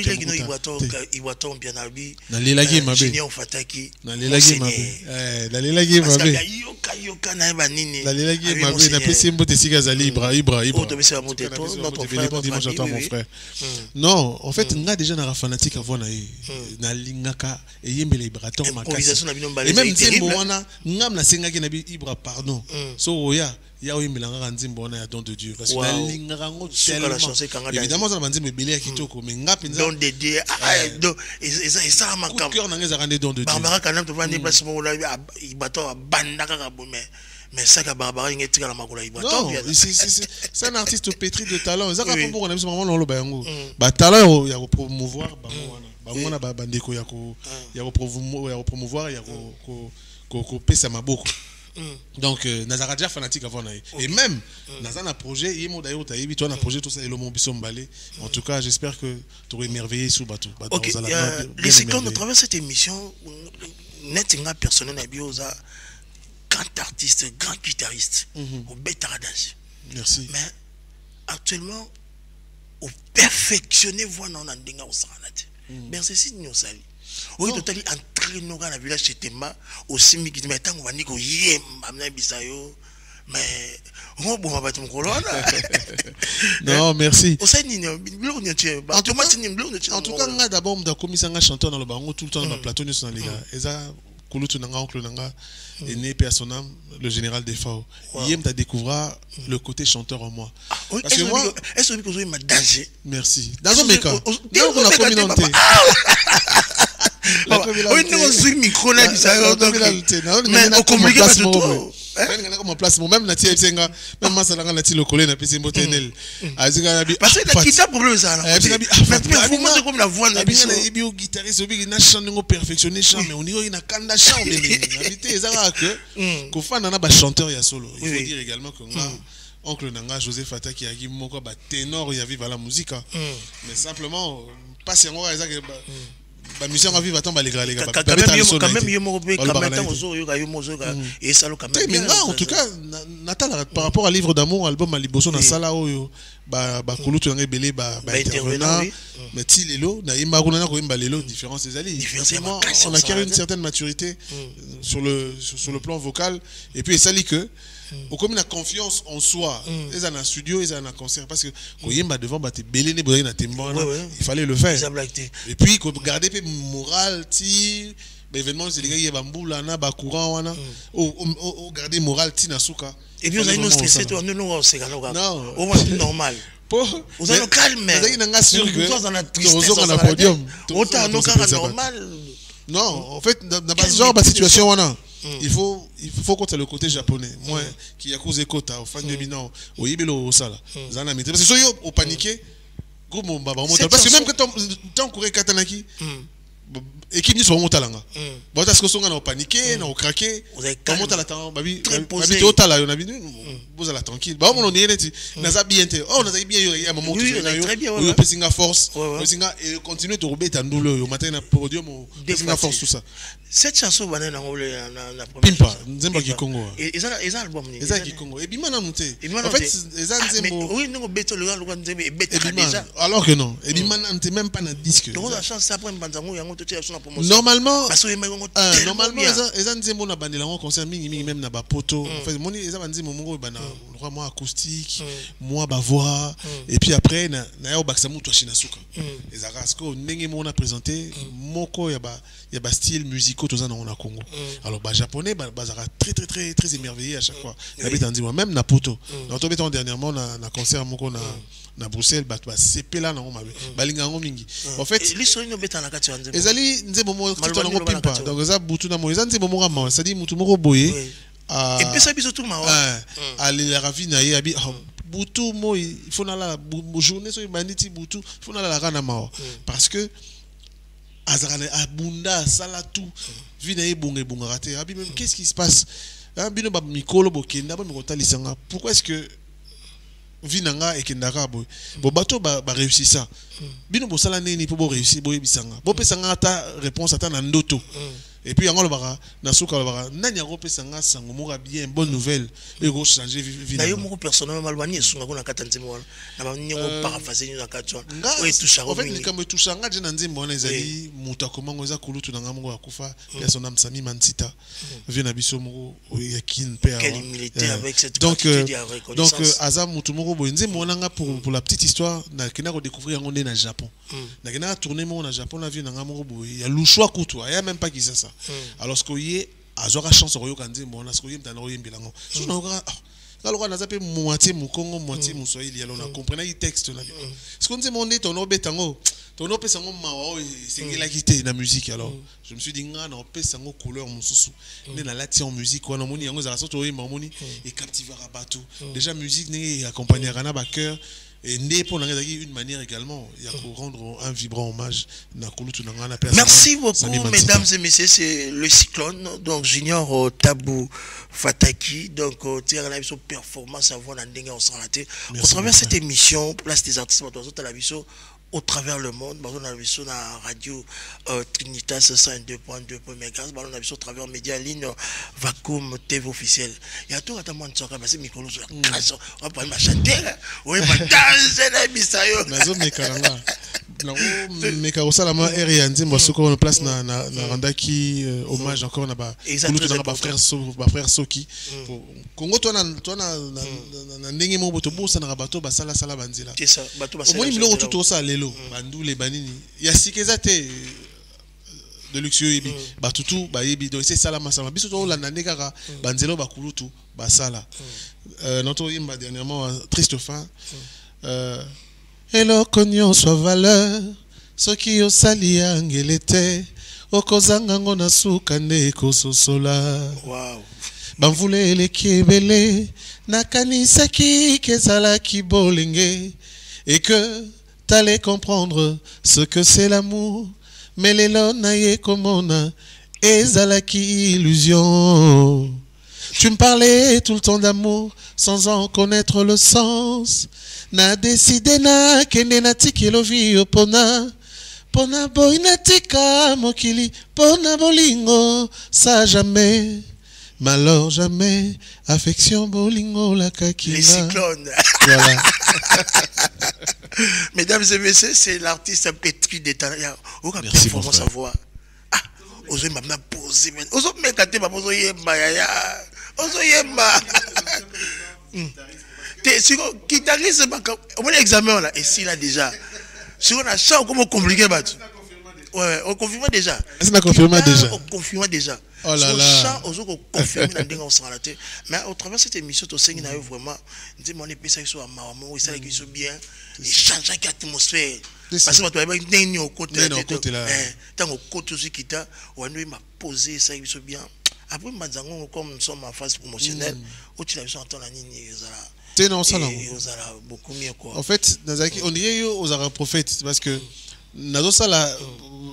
Iwato bien albi. Na lelagi mabe. Génial fataki. Na lelagi mabe. Na lelagi mabe. Yoka na ba nini. Na lelagi mabe na pesi mbote sika za Ibra. Oh to bese monter toi notre frère. Bon dimanche à toi mon frère. Non, en fait nga déjà na fanatique avant na lingaka et yembele Ibraton Makasi. Et même nzembo wana ngam na sengaki na bi Ibra pardon. So oya ya oyi milanga nzimbo wana ya don de Dieu parce que na lingaka ngo tellement. Évidemment ça na nzimbo belé ya kitoko mais nga penza don de Dieu. Donc et ça makam. Cœur na ngeza rende don de Dieu. Barbara kanam to vandi place mo la Ibato banda kaka mais ça ka Barbara ngetika la makula Ibato. Non, c'est un artiste pétri de talent. Ça ka pombo on a mis vraiment lo bayango. Ba talent ya ko promouvoir bango wana ba bandeko ya ko promouvoir ya ko pesa maboko. Donc nazara déjà fanatique avant et même nazana un projet yemo d'ailleurs tu as vu toi un projet tout ça et le biso mbalé. En tout cas j'espère que tu aurais émerveillé sous bateau. OK, les secondes à travers cette émission netinga personnel na bioza grand artiste, grand guitariste au Betaradage. Merci. Mais actuellement au perfectionner voix non ndinga au sanate. Merci si nous sali. Oui, totally entraîneur dans la village chez Tema aussi mi qui mettang on va dire que yemba na bisayo mais on bon va tu non merci. Au sein ni en tout cas nga d'abord m'da commis nga chanteur dans le bango tout le temps dans le plateau nous sont les gars eza kulutu nanga oncle nanga est né père son âme le général Defao hier m'ta découvert le côté chanteur en moi parce que moi est-ce que vous m'a danger merci dans un méca dans la communauté oui nous suis micro là mais au compliqué parce que mon place même na tie senga même masala na ti lokole na pesi mbotenel azika na bi parce que la guitare problème ça là mais moi c'est comme la voix na biso na bio guitariste obi na chant ngo perfectionner chant mais on dit na kanda chant mais na vite ezaka que ko fana na ba chanteur ya solo il faut dire également que oncle nanga Joseph Fata qui a gi moko ba ténor ya vivre la musique mais simplement pas c'est ngo ezaka ba mission à vivre attends ba les gars quand même yo quand même ozo yo mozo et ça quand même mais en tout cas Natal par rapport à livre d'amour album Aliboso na sala oyo ba kulutu nga belé ba intervenant mais ti lelo na imba kuna na ko imba lelo différence des alliés on acquiert une certaine maturité sur le plan vocal et puis ça dit que au comme la confiance en soi les en studio les en concert parce que quand yemba devant ba te belé ne boye na tembo il fallait le faire et puis ko garder pe moral ti événement c'est les gars yeba mbula na ba courant wana au garder moral ti na suka et puis vous allez nous stresser toi nous c'est non au moins normal vous allez calme vous allez nga sûr que vous en a tristesse on a podium autant nous normal non en fait dans ce genre de situation wana il faut qu'on ait le côté japonais moi qui a causé kota au fan de binan au yibelo au sala zana parce que soyo au paniqué gros mon baba parce que même quand tant courir katanaki équipe ni so motalanga bon parce que songa na paniqué na craqué on monte à la temps babi babi otala yo na binu vous allez tranquille ba mon on est na za bien te oh na za bien yo ya moment yo pesinga force pesinga et continuer de rouler ta ndouleur yo matin na podium pesinga force tout ça cette chanson bana na première Pimpa nzemba ki Congo et ça album ni eza ki Congo et bima na monter en fait eza nzembo oui non beto le nzembe et beto déjà alors que non et bima na même pas na disque donc la chance ça après mbanzango yango to tia sur la promotion normalement normalement eza nzembo na bandela ngo concert mingi même na ba poto en fait moni eza banzembo mongo bana roi moi acoustique moi ba voix et puis après na yo bakisa mutu ashina suka ezaka parce que ndenge mo na présenter moko ya ba style musicaux tous en a Congo alors ba japonais bazaka très émerveillé à chaque fois habite en dit moi même na poto na to beton dernièrement na concert moko na Bruxelles ba CP là na ngoma balinga ngo mingi en fait l'histoire no beta na kati ya nzembo ezali nzembo mo to ngo pimpa donc eza butu na mo eza nzembo mo ma ça dit mutu moko boye et puis ça biso tout ma ali la ravine ya abi butu mo il faut na la journée so banditi butu il faut na la rana ma parce que azarane abunda sala tout vina ebonga raté abi même qu'est-ce qui se passe bino ba mikolo bokenda ba mikota lisanga pourquoi est-ce que vinanga et kendaka boy bo bato ba réussir ça bino bo sala neni po bo réussir boy bisanga bo pesanga ta réponse ata na ndoto et puis yango lobaka na suka lobaka nani yango pesanga sango moko bien bonne nouvelle et go changer vie na yo moko personnellement malbani esunga ko na kata nzimbo wana na ba nyongo paraphraser ni na kata o etusha ko en fait ni kambo etushanga je na nzimbo wana ezali muta komango eza kulutu na ngambo akufa ya son âme Sami Mansita vient na biso moko ya kin père quelle humilité avec cette gratitude et reconnaissance donc aza mutu moko bo nzimbo wana nga pour la petite histoire na kina ko découvrir yango na Japon na kina tourner mo na Japon na vie na ngambo bo ya lushwa kutu ya même pas qui ça alors ce qu'il azora chance oyoka nzimbo wana ce qu'il mtana oyembela ngo so na oka kaloka na zape moitié mukongo moitié muswahili alors na comprendre le texte na ce qu'on dit mon est ton obetango ton opesango mawa singela kité na musique alors je me suis dit nga na opesango couleur mususu ne na lati en musique wana moni yango za soto oyemba moni et captivera bateau déjà musique ne accompagner na ba cœur et né pour une manière également il y a pour rendre un vibrant hommage na kulutu na ngana personne. Merci beaucoup mesdames et messieurs, c'est le Cyclone donc Junior Tabou Fataki donc tire la vision performance avant la ndenge on s'en raté au travers cette émission Place des artistes à la vision au travers le monde, on a vu sur la radio Trinitas 102.2 MHz, on a vu sur travers média ligne Vacuum TV officiel. Il y a tout à moi de ça, c'est micro, on va pas chanter, on va danser la bisayo. Nazo mekaranga. Non, mekarosa la main erianzi moi ce qu'on place na randaki hommage encore na ba frère Soki. Congo toi na ndenge mo boto bosa na bato basala sala banzila. C'est ça, bato basala. Omoni biloko tout ça lelo bandu le banini. Ya sikeza te de luxueux yebi batutu ba yebi donc c'est ça la masama biso to la nande kaka banzelo bakulutu basala. Notre yimba dernièrement triste fin. Eloko nyonso valeur soki osali angele te okozanga ngo na suka nde ekososola. Wow. Bamvula eleki ebele nakanisaki kezalaki bolenge et que t'allais comprendre ce que c'est l'amour mais lelo naye komona ezalaki illusion. Tu me parlais tout le temps d'amour sans en connaître le sens. Na décidé na kende na tikelo vi pona boina tika mokili pona bolingo ça jamais malheur jamais affection bolingo la kakila. Les Cyclones. Voilà. Mesdames et messieurs, c'est l'artiste pétri des talents. Merci pour sa voix. Ah, ozo m'a posé ozo me kate ba ozo yemba ya ozo yemba. Si guitariste on a examen là et si là déjà si on a ça comment compliqué battu ouais on confirme déjà c'est confirmé déjà on confirme déjà oh là là ça on confirme la dingue on sera là mais au travers cette émission to sengi na yo vraiment dit mon épée ça soit maman ça qui sont bien et changer l'atmosphère parce que tu vas bien au côté là tant au côté aussi qui t'a on m'a posé ça qui sont bien après mazango comme nous sommes en phase promotionnelle où tu l'as vu entendre la nini non, ça beaucoup mieux quoi. En fait, on dirait aux arabes prophètes parce que nazo sala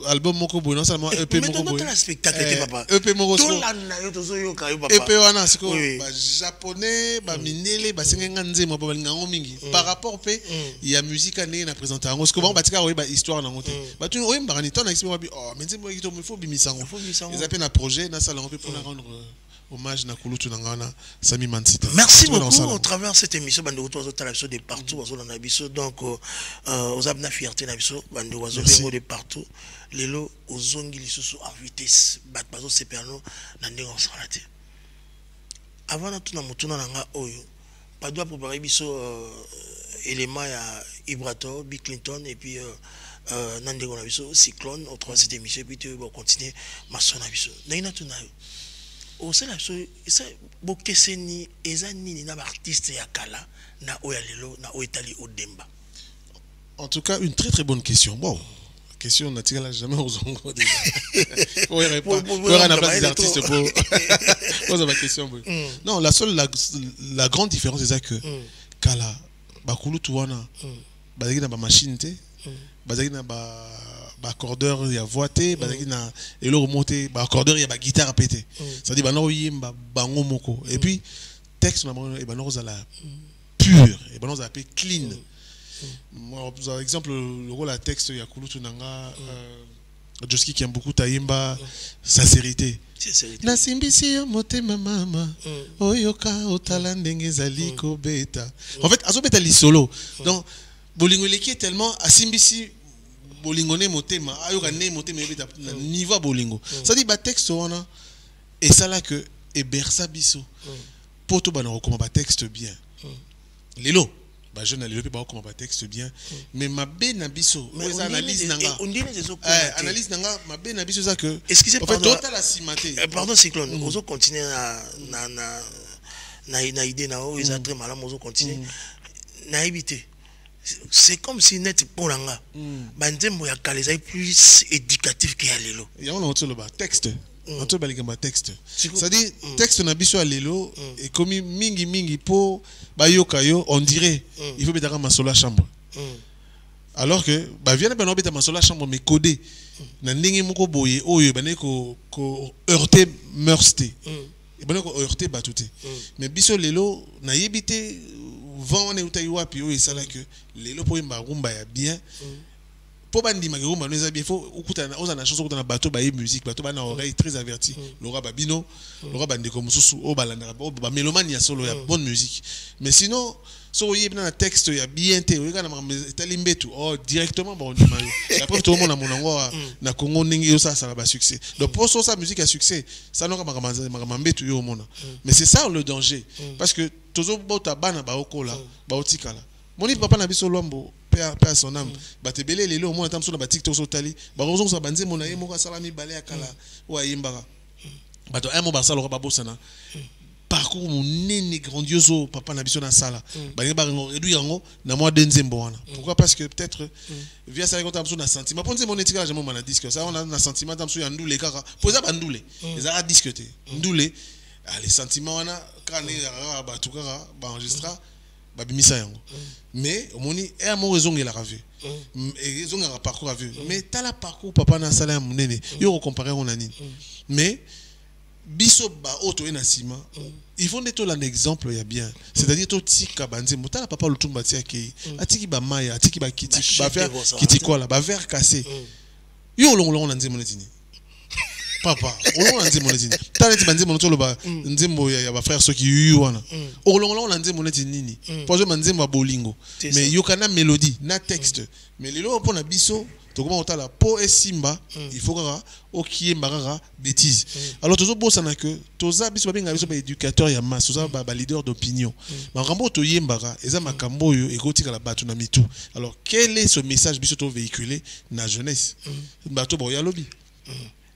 album moko boy non seulement EP moko boy. Mais spectacle papa. EP moko so. Tout la na yo tozo yo ka yo papa. EP wana siko ba japonais ba minele ba sengenga nzema ba ngango mingi. Par rapport pe il y a musique ane na présenter ngo siko ba batika ba histoire na ngote. Ba tu oyemba ngani ton na expliquer ba oh mais nzema ki to il faut bimisango. Ils appellent un projet na sala pour la rendre hommage na kulutu nangana Sami Mansita. Merci beaucoup au travers de cette émission bande retour aux talabiso de partout aux na biso donc aux abna fierté na biso bande oiseaux bengo de partout lelo ozongi lisusu en vitesse bat bazo seperno na ndenge on sera té avant na tuna mutuna nanga oyo pas doit préparer biso élément ya Ibrato Bill Clinton et puis na ndenge on a biso Cyclone au travers de cette émission et puis tu vas continuer ma son na biso na tuna au sein ça bokeseni ezani na artiste ya kala na oyalelo na oyetali odemba. En tout cas une très très bonne question. Bon, question n'a tiré jamais aux ongles déjà. On irait pas. On a place des artistes pour poser ma question. Non, la seule la grande différence c'est que kala bakulu tuwana bazaki na ba machine te bazaki na ba accordeur il y a voité bazaki na elo remonter ba accordeur il y a ba guitare à péter ça dit ba no yimba bango moko et puis texte na et ba no zala pur et ben on appelle clean. Moi par exemple le rôle à texte ya Kulutu nanga Joski qui aime beaucoup Taïmba sincérité. Na simbisi yo motema mama oyoka otala ndenge zali ko beta. En fait azo beta li solo. Donc bolingo leki est tellement asimbisi bolingone motema ayoka ne motema beta niveau bolingo. Ça dit ba texte wana et ça là que et bersa biso. Poto bana recommande ba texte bien. Lelo ba jeune lelo pe ba recommande ba texte bien mais ma be na biso les analyse nanga. Analyse nanga ma be na biso ça que excusez en fait total la cimaté. Pardon cyclone. Ozo continuer na idée na o ils a très mal ozo continuer. Na éviter. C'est comme si net pour langa. Bandembo ya kaleza plus éducatif que ya lelo. Ya on entend le ba texte. On te balikamba texte. C'est-à-dire texte na biso lelo et comme mingi po bayoka yo on dirait il faut betaka masola chambre. Alors que ba viens ba no beta masola chambre mais codé na ndenge moko boye oyo ba ne ko heurter meurste. Et ba ne ko heurter batute. Mais biso lelo na yebité vent on est utayi wapi o esala que lelo po mba rumba ya bien. Pour bandi magérumba nous a bien faut okutana ozana chanson okutana bateau ba musique bateau ba na oreille très averti Laura Babino Laura bande comme mususu o balanda ba mélomane ya solo ya bonne musique mais sinon so yebina na texte ya bien te oyeka na talimbetu oh directement bon mayo et après tout le monde na monango na Congo ndenge yo ça va succès donc pour ça musique à succès ça non makamambetu yo mona mais c'est ça le danger parce que tozo bota bana ba okola ba otikala moni papa na biso lombo père son âme bate belé lelo au moins tam sur na TikTok so tali ba rozo sa banze mona ye moko salami balé akala wa yimbaka bato un mo ba sala ba bosana parcours monene grandiose papa na biso na sala ba ba réduit yango na moi denzembo wana pourquoi parce que peut-être via ça quand tam sur na sentiment ponze mon etika jamais mon disque ça on a na sentiment tam sur ya ndule kaka poza ba ndule ezara discuter ndule les sentiments wana quand ba tukaka ba enregistrer babimisa yango mais omoni e amo rezonge la rave et rezonge la parcours rave mais tala parcours papa na sala munene yo comparer on nini mais biso ba auto ena sima il faut neto un exemple ya bien c'est-à-dire to tika banzembo tala papa lutumba tia ki atiki ba maya atiki ba kiti ba faire kiti quoi là ba verre cassé yo longolongo na nzembo netini papa on a dit mon nini tala ti banzembo no tolo ba nzembo ya ba frère soki yu wana olongolongo na nzembo neti nini pozo manzembo bolingo mais yokana mélodie na texte mais lelo pour na biso to comment otala po esimba il faut kaka okiyemba kaka bêtise alors tozo bossa na que toza biso babenga biso ba éducateur ya masse toza ba leader d'opinion makambo to yembaka eza makambo yo ekotika la batu na mitu alors quel est ce message biso to véhiculer na jeunesse bato bo ya lobby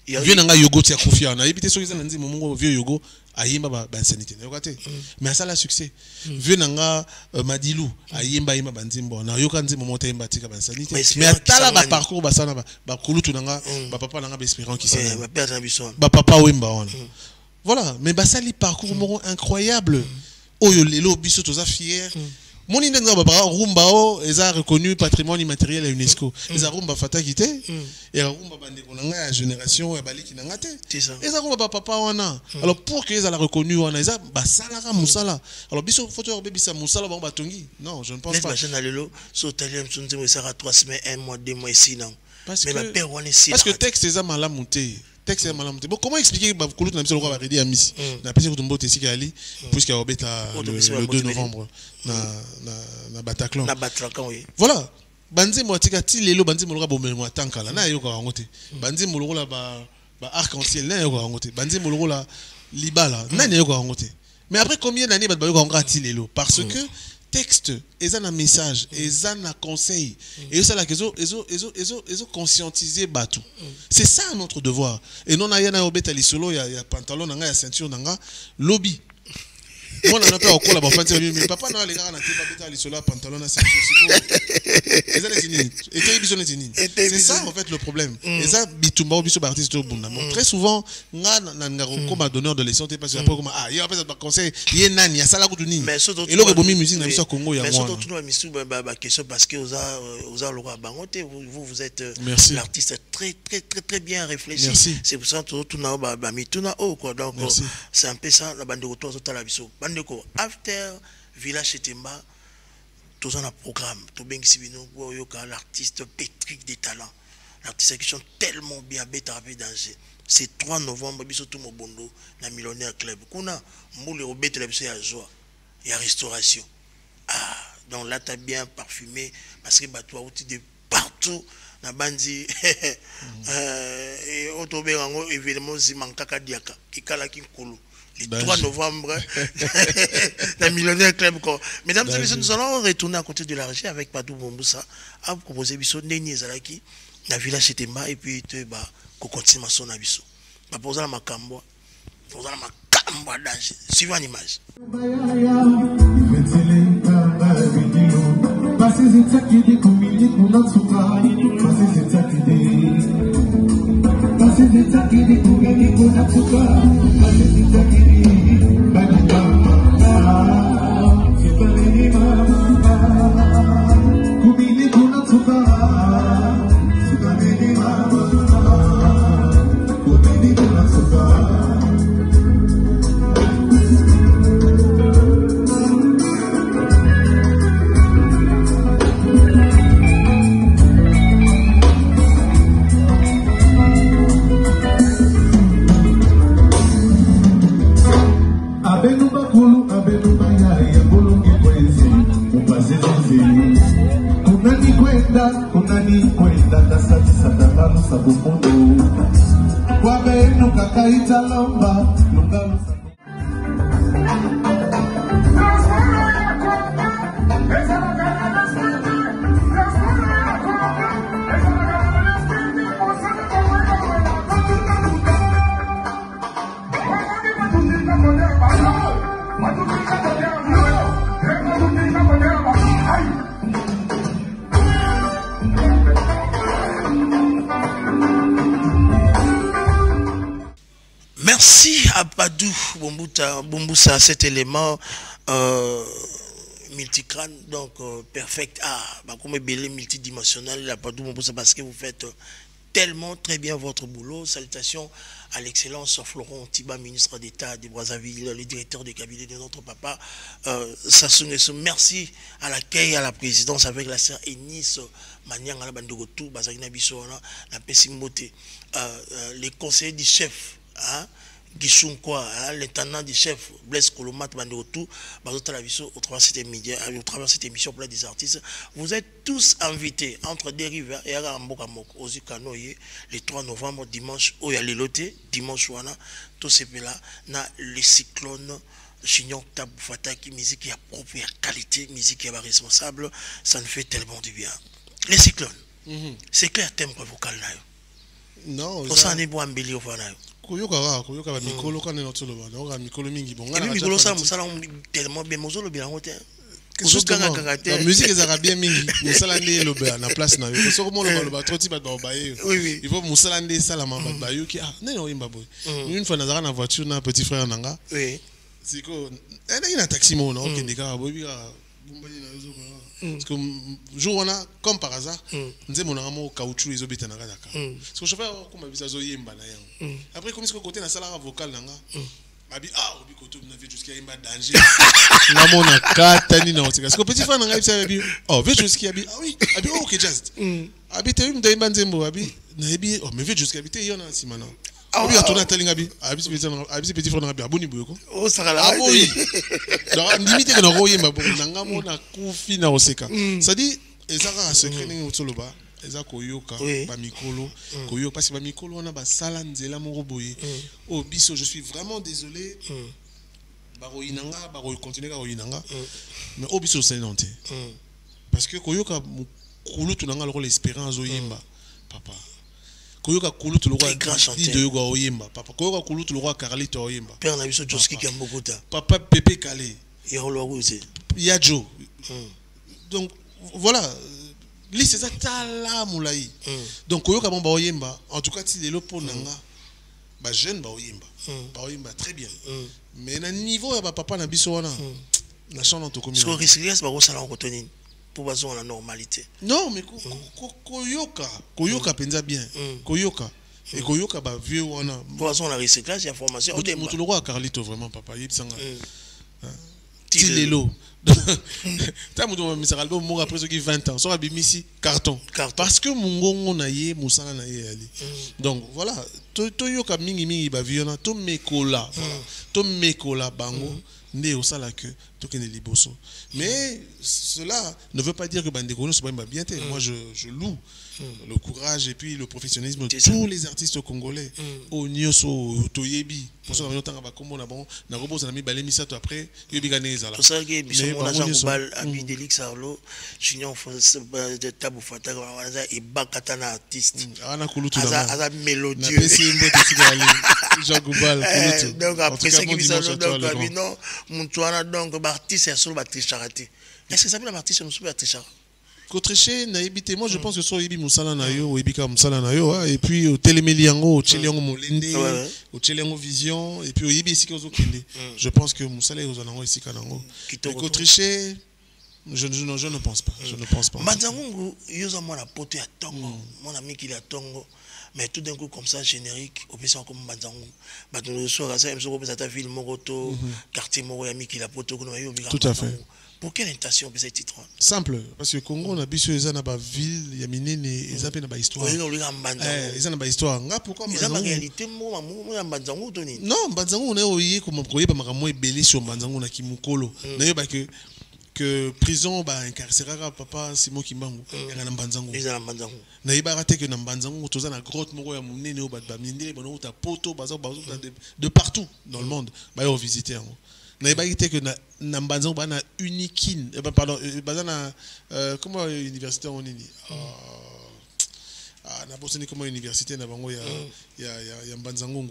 vieux nanga yogo tia kufia na yebite soki za nzi momongo vieux yogo ayimba ba insanité na yokate mais ça la succès vieux nanga Madilou ayimba yimba banzimbo na yoka nzi momongo yimba tika ba insanité mais atala ba parcours ba sana ba kulutu nanga ba papa nanga ba espérant qui ça ba père Biso ba papa wemba wana voilà mais ba sali parcours moron incroyable oyo lelo biso toza fier mon indenga ba rumba o eza reconnu patrimoine immatériel à UNESCO eza rumba fatakité et rumba bande konanga ya génération ya baliki nanga te eza rumba papa wana alors pour que eza la reconnu wana eza basalaka musala alors biso photo bebisa musala ba batongi non je ne pense pas machine lelo so taliem sunzemo sera 3 semaines 1 mois 2 mois ici non mais ba père wana ici parce que texte eza malamu te texte est malamu te bon comment expliquer ba kulutu na biso ko ba redi ya misi na pesi ko tumbote sika ali puisque ya obeta le 2 novembre na Bataclan oui voilà banzi mo tika ti lelo banzi mo loka bomelo atankala na yoka wangote banzi mo lokola ba arc-en-ciel na yoka wangote banzi mo lokola libala na yoka wangote mais après combien d'années ba yoka wangote ti lelo parce que texte eza na message eza na conseil et ça la kezo ezo conscientiser batu c'est ça notre devoir et non aya na obeta lisolo ya pantalon nanga ya ceinture nanga lobby moi on a pas encore la bonne mais papa non les gars na te pas beta lisolo pantalon na ceinture c'est ça en fait le problème et ça bitumba biso ba artiste au bunda très souvent nga na comme donneur de leçon parce que après comme il y a pas conseil il nani ya sala kutu nini et le bomi musique na biso Congo ya moi mais surtout nous misu ba question parce que aux lora bangote vous êtes l'artiste très bien réfléchi c'est pour ça tout na ba mituna quoi donc c'est un peu ça la bande retour total biso bande ko after village Chetemba tous en un programme, tout bien que l'artiste pétrique des talents, l'artiste qui chante tellement bien, bêta danger. C'est 3 novembre, biso tout mon bondo, na Millionnaire Club. Kuna, moule au bête la à joie, et à restauration. Ah, donc là, t'as bien parfumé, parce que bah, toi, outil de partout, na bandi, et on tombe en évidemment, Zimankaka Diaka, qui kala qui kolo. Le 3 novembre, la Millionnaire Club. Mesdames et messieurs, nous allons retourner à côté de la régie avec Padou Bomboussa à vous proposer Bisso Néni Zalaki, la village Chetema, et puis qu'on continue à son abisso. Pas pour ça, la macambo, pour ça, la macambo danger. Suivant l'image. Merci à Padou Bomboussa, cet élément multicrâne, donc perfect. Ah, bah, comme belé multidimensionnel, la Padou Bomboussa, parce que vous faites tellement très bien votre boulot. Salutations à l'excellence Florent Tiba, ministre d'État de Brazzaville, le directeur de cabinet de notre papa Sassou Nguesso. Merci à l'accueil à la présidence avec la sœur Enis Maniang à la Bandogotou, Bazagina Bissona, la Pessimbote, les conseillers du chef. Hein, l'intendant du chef Blaise Kolomat Bandotou, au travers de cette émission Place des artistes, vous êtes tous invités entre des rives et à Mbokamok, aux Ukanoye, le 3 novembre, dimanche, au Yalilote, dimanche, tout ce là, na les cyclones, Chignon Tabou Fataki, musique qui a propre qualité, musique qui est responsable, ça nous fait tellement du bien. Les cyclones, c'est clair, thème vocal là. Non, ça n'est pas un bélier au fanaï. Koyoka ba mikolo kana notolo ba donc mikolo mingi bon ngana mikolo ça musala tellement bien mozolo bien hote la musique ezaka bien mingi musala ndé loba na place na yo soko mo loba trop ti ba ba oui il faut musala ndé salama ba yo ki ah nene oyimba boy une fois nazaka na voiture na petit frère nanga oui siko ene ina taxi mo na okende ka boy bumbani na yo parce que jour on a comme par hasard nze monanga mo caoutchouc ezobeta na kadaka parce que chauffeur comme bisa zo yemba na yango après comme ce côté na sala vocal nanga abi ah obi koto na vie jusqu'à yemba danger na mona kata ni na otika parce que petit frère nanga bisa abi oh vie jusqu'à abi ah oui abi oh ok just abi te yimba yemba nzembo abi na ebi oh mais vie jusqu'à abi te yona simana abi atona talinga abi abi petit frère nanga aboni boyoko oh ça la oui donc limite que na royemba nanga mona kufi na oseka ça dit ezaka secret ningi otoloba eza koyoka ba mikolo koyoka parce que ba mikolo wana ba sala nzela moko boye oh biso je suis vraiment désolé ba roinanga ba continuer ka roinanga mais oh biso c'est non parce que koyoka mukulu tunanga loko l'espérance oyemba papa koyoka kulu tu le roi de yoga oyemba papa koyoka kulu tu le roi Carlito oyemba père na biso Joski Kambokota papa Pepe Kale ya Olwaruze ya Joe donc voilà liste ça tala moulaï donc koyoka bon ba oyemba en tout cas si les lopo nanga ba jeune ba oyemba très bien mais na niveau ya ba papa na biso wana na chante to commune parce que risque ba ko sala ko tonini pour bazo la normalité non mais koyoka penza bien koyoka et koyoka ba vieux wana pour bazo la recyclage et formation mutu le roi Carlito vraiment papa yebsanga Tilelo. T'as mon monsieur album moi après ce qui 20 ans. Soit bimisi carton. Parce que mon gongo na yé musala na yé ali. Donc voilà, to yo ka mingi ba viona to mekola. To mekola bango né au sala que to kene liboso. Mais cela ne veut pas dire que Bandeko ne soit pas bien. Moi je loue le courage et puis le professionnalisme de tous les artistes congolais. Au Nyoso, Toyebi. Pour ça, on a un combo na bon, na robot, ça a mis balé misato après, Yobi Ganeza là. Pour ça, que Bisson, on a Jean Goubal, Abi Delix Arlo, Chignon, de Tabou Fata, et Bakatana artiste. Ana Kouloutou. Aza mélodieux. Jean Goubal, Kouloutou. Donc après ça, qui Bisson, donc, non, mon toana, donc, artiste, c'est sur la tricharaté. Est-ce que ça veut dire artiste, c'est sur la tricharaté? Kotriché na ebité moi je pense que so ebi musala na yo ebika musala na yo et puis au téléméliango au tchelengo molende au tchelengo vision et puis au ebi ici kozo kende je pense que musala ozo nango ici kanango Kotriché je ne pense pas Mbanzango yoza mwana poto ya tongo mon ami qui la tongo mais tout d'un coup comme ça générique au plus comme Mbanzango bato no so rasa emso ko pesa ta ville moroto quartier moro ya miki la poto ko no yo bika tout à fait. Pour quelle intention peut ce titre? Simple, parce que Congo on a biso eza na ba ville ya minene eza pe na ba histoire. Eza na ba histoire. Nga pourquoi Mbanzango? Eza réalité mo ya Mbanzango to ni? Non, Mbanzango on est oyi ko mo koyeba makambo ebele sur Mbanzango na kimukolo. Na yo ba que prison ba incarcérera papa Simon Kimbangu ya na Mbanzango. Eza na Mbanzango. Na yeba raté que na Mbanzango toza na grotte moko ya munene o ba mindele bono ta poto bazo de partout dans le monde. Ba yo visiter yango. Na pas été que na Mbanzango bana uniquine pardon bazana comment université on dit na bosani comment université na bango ya Mbanzango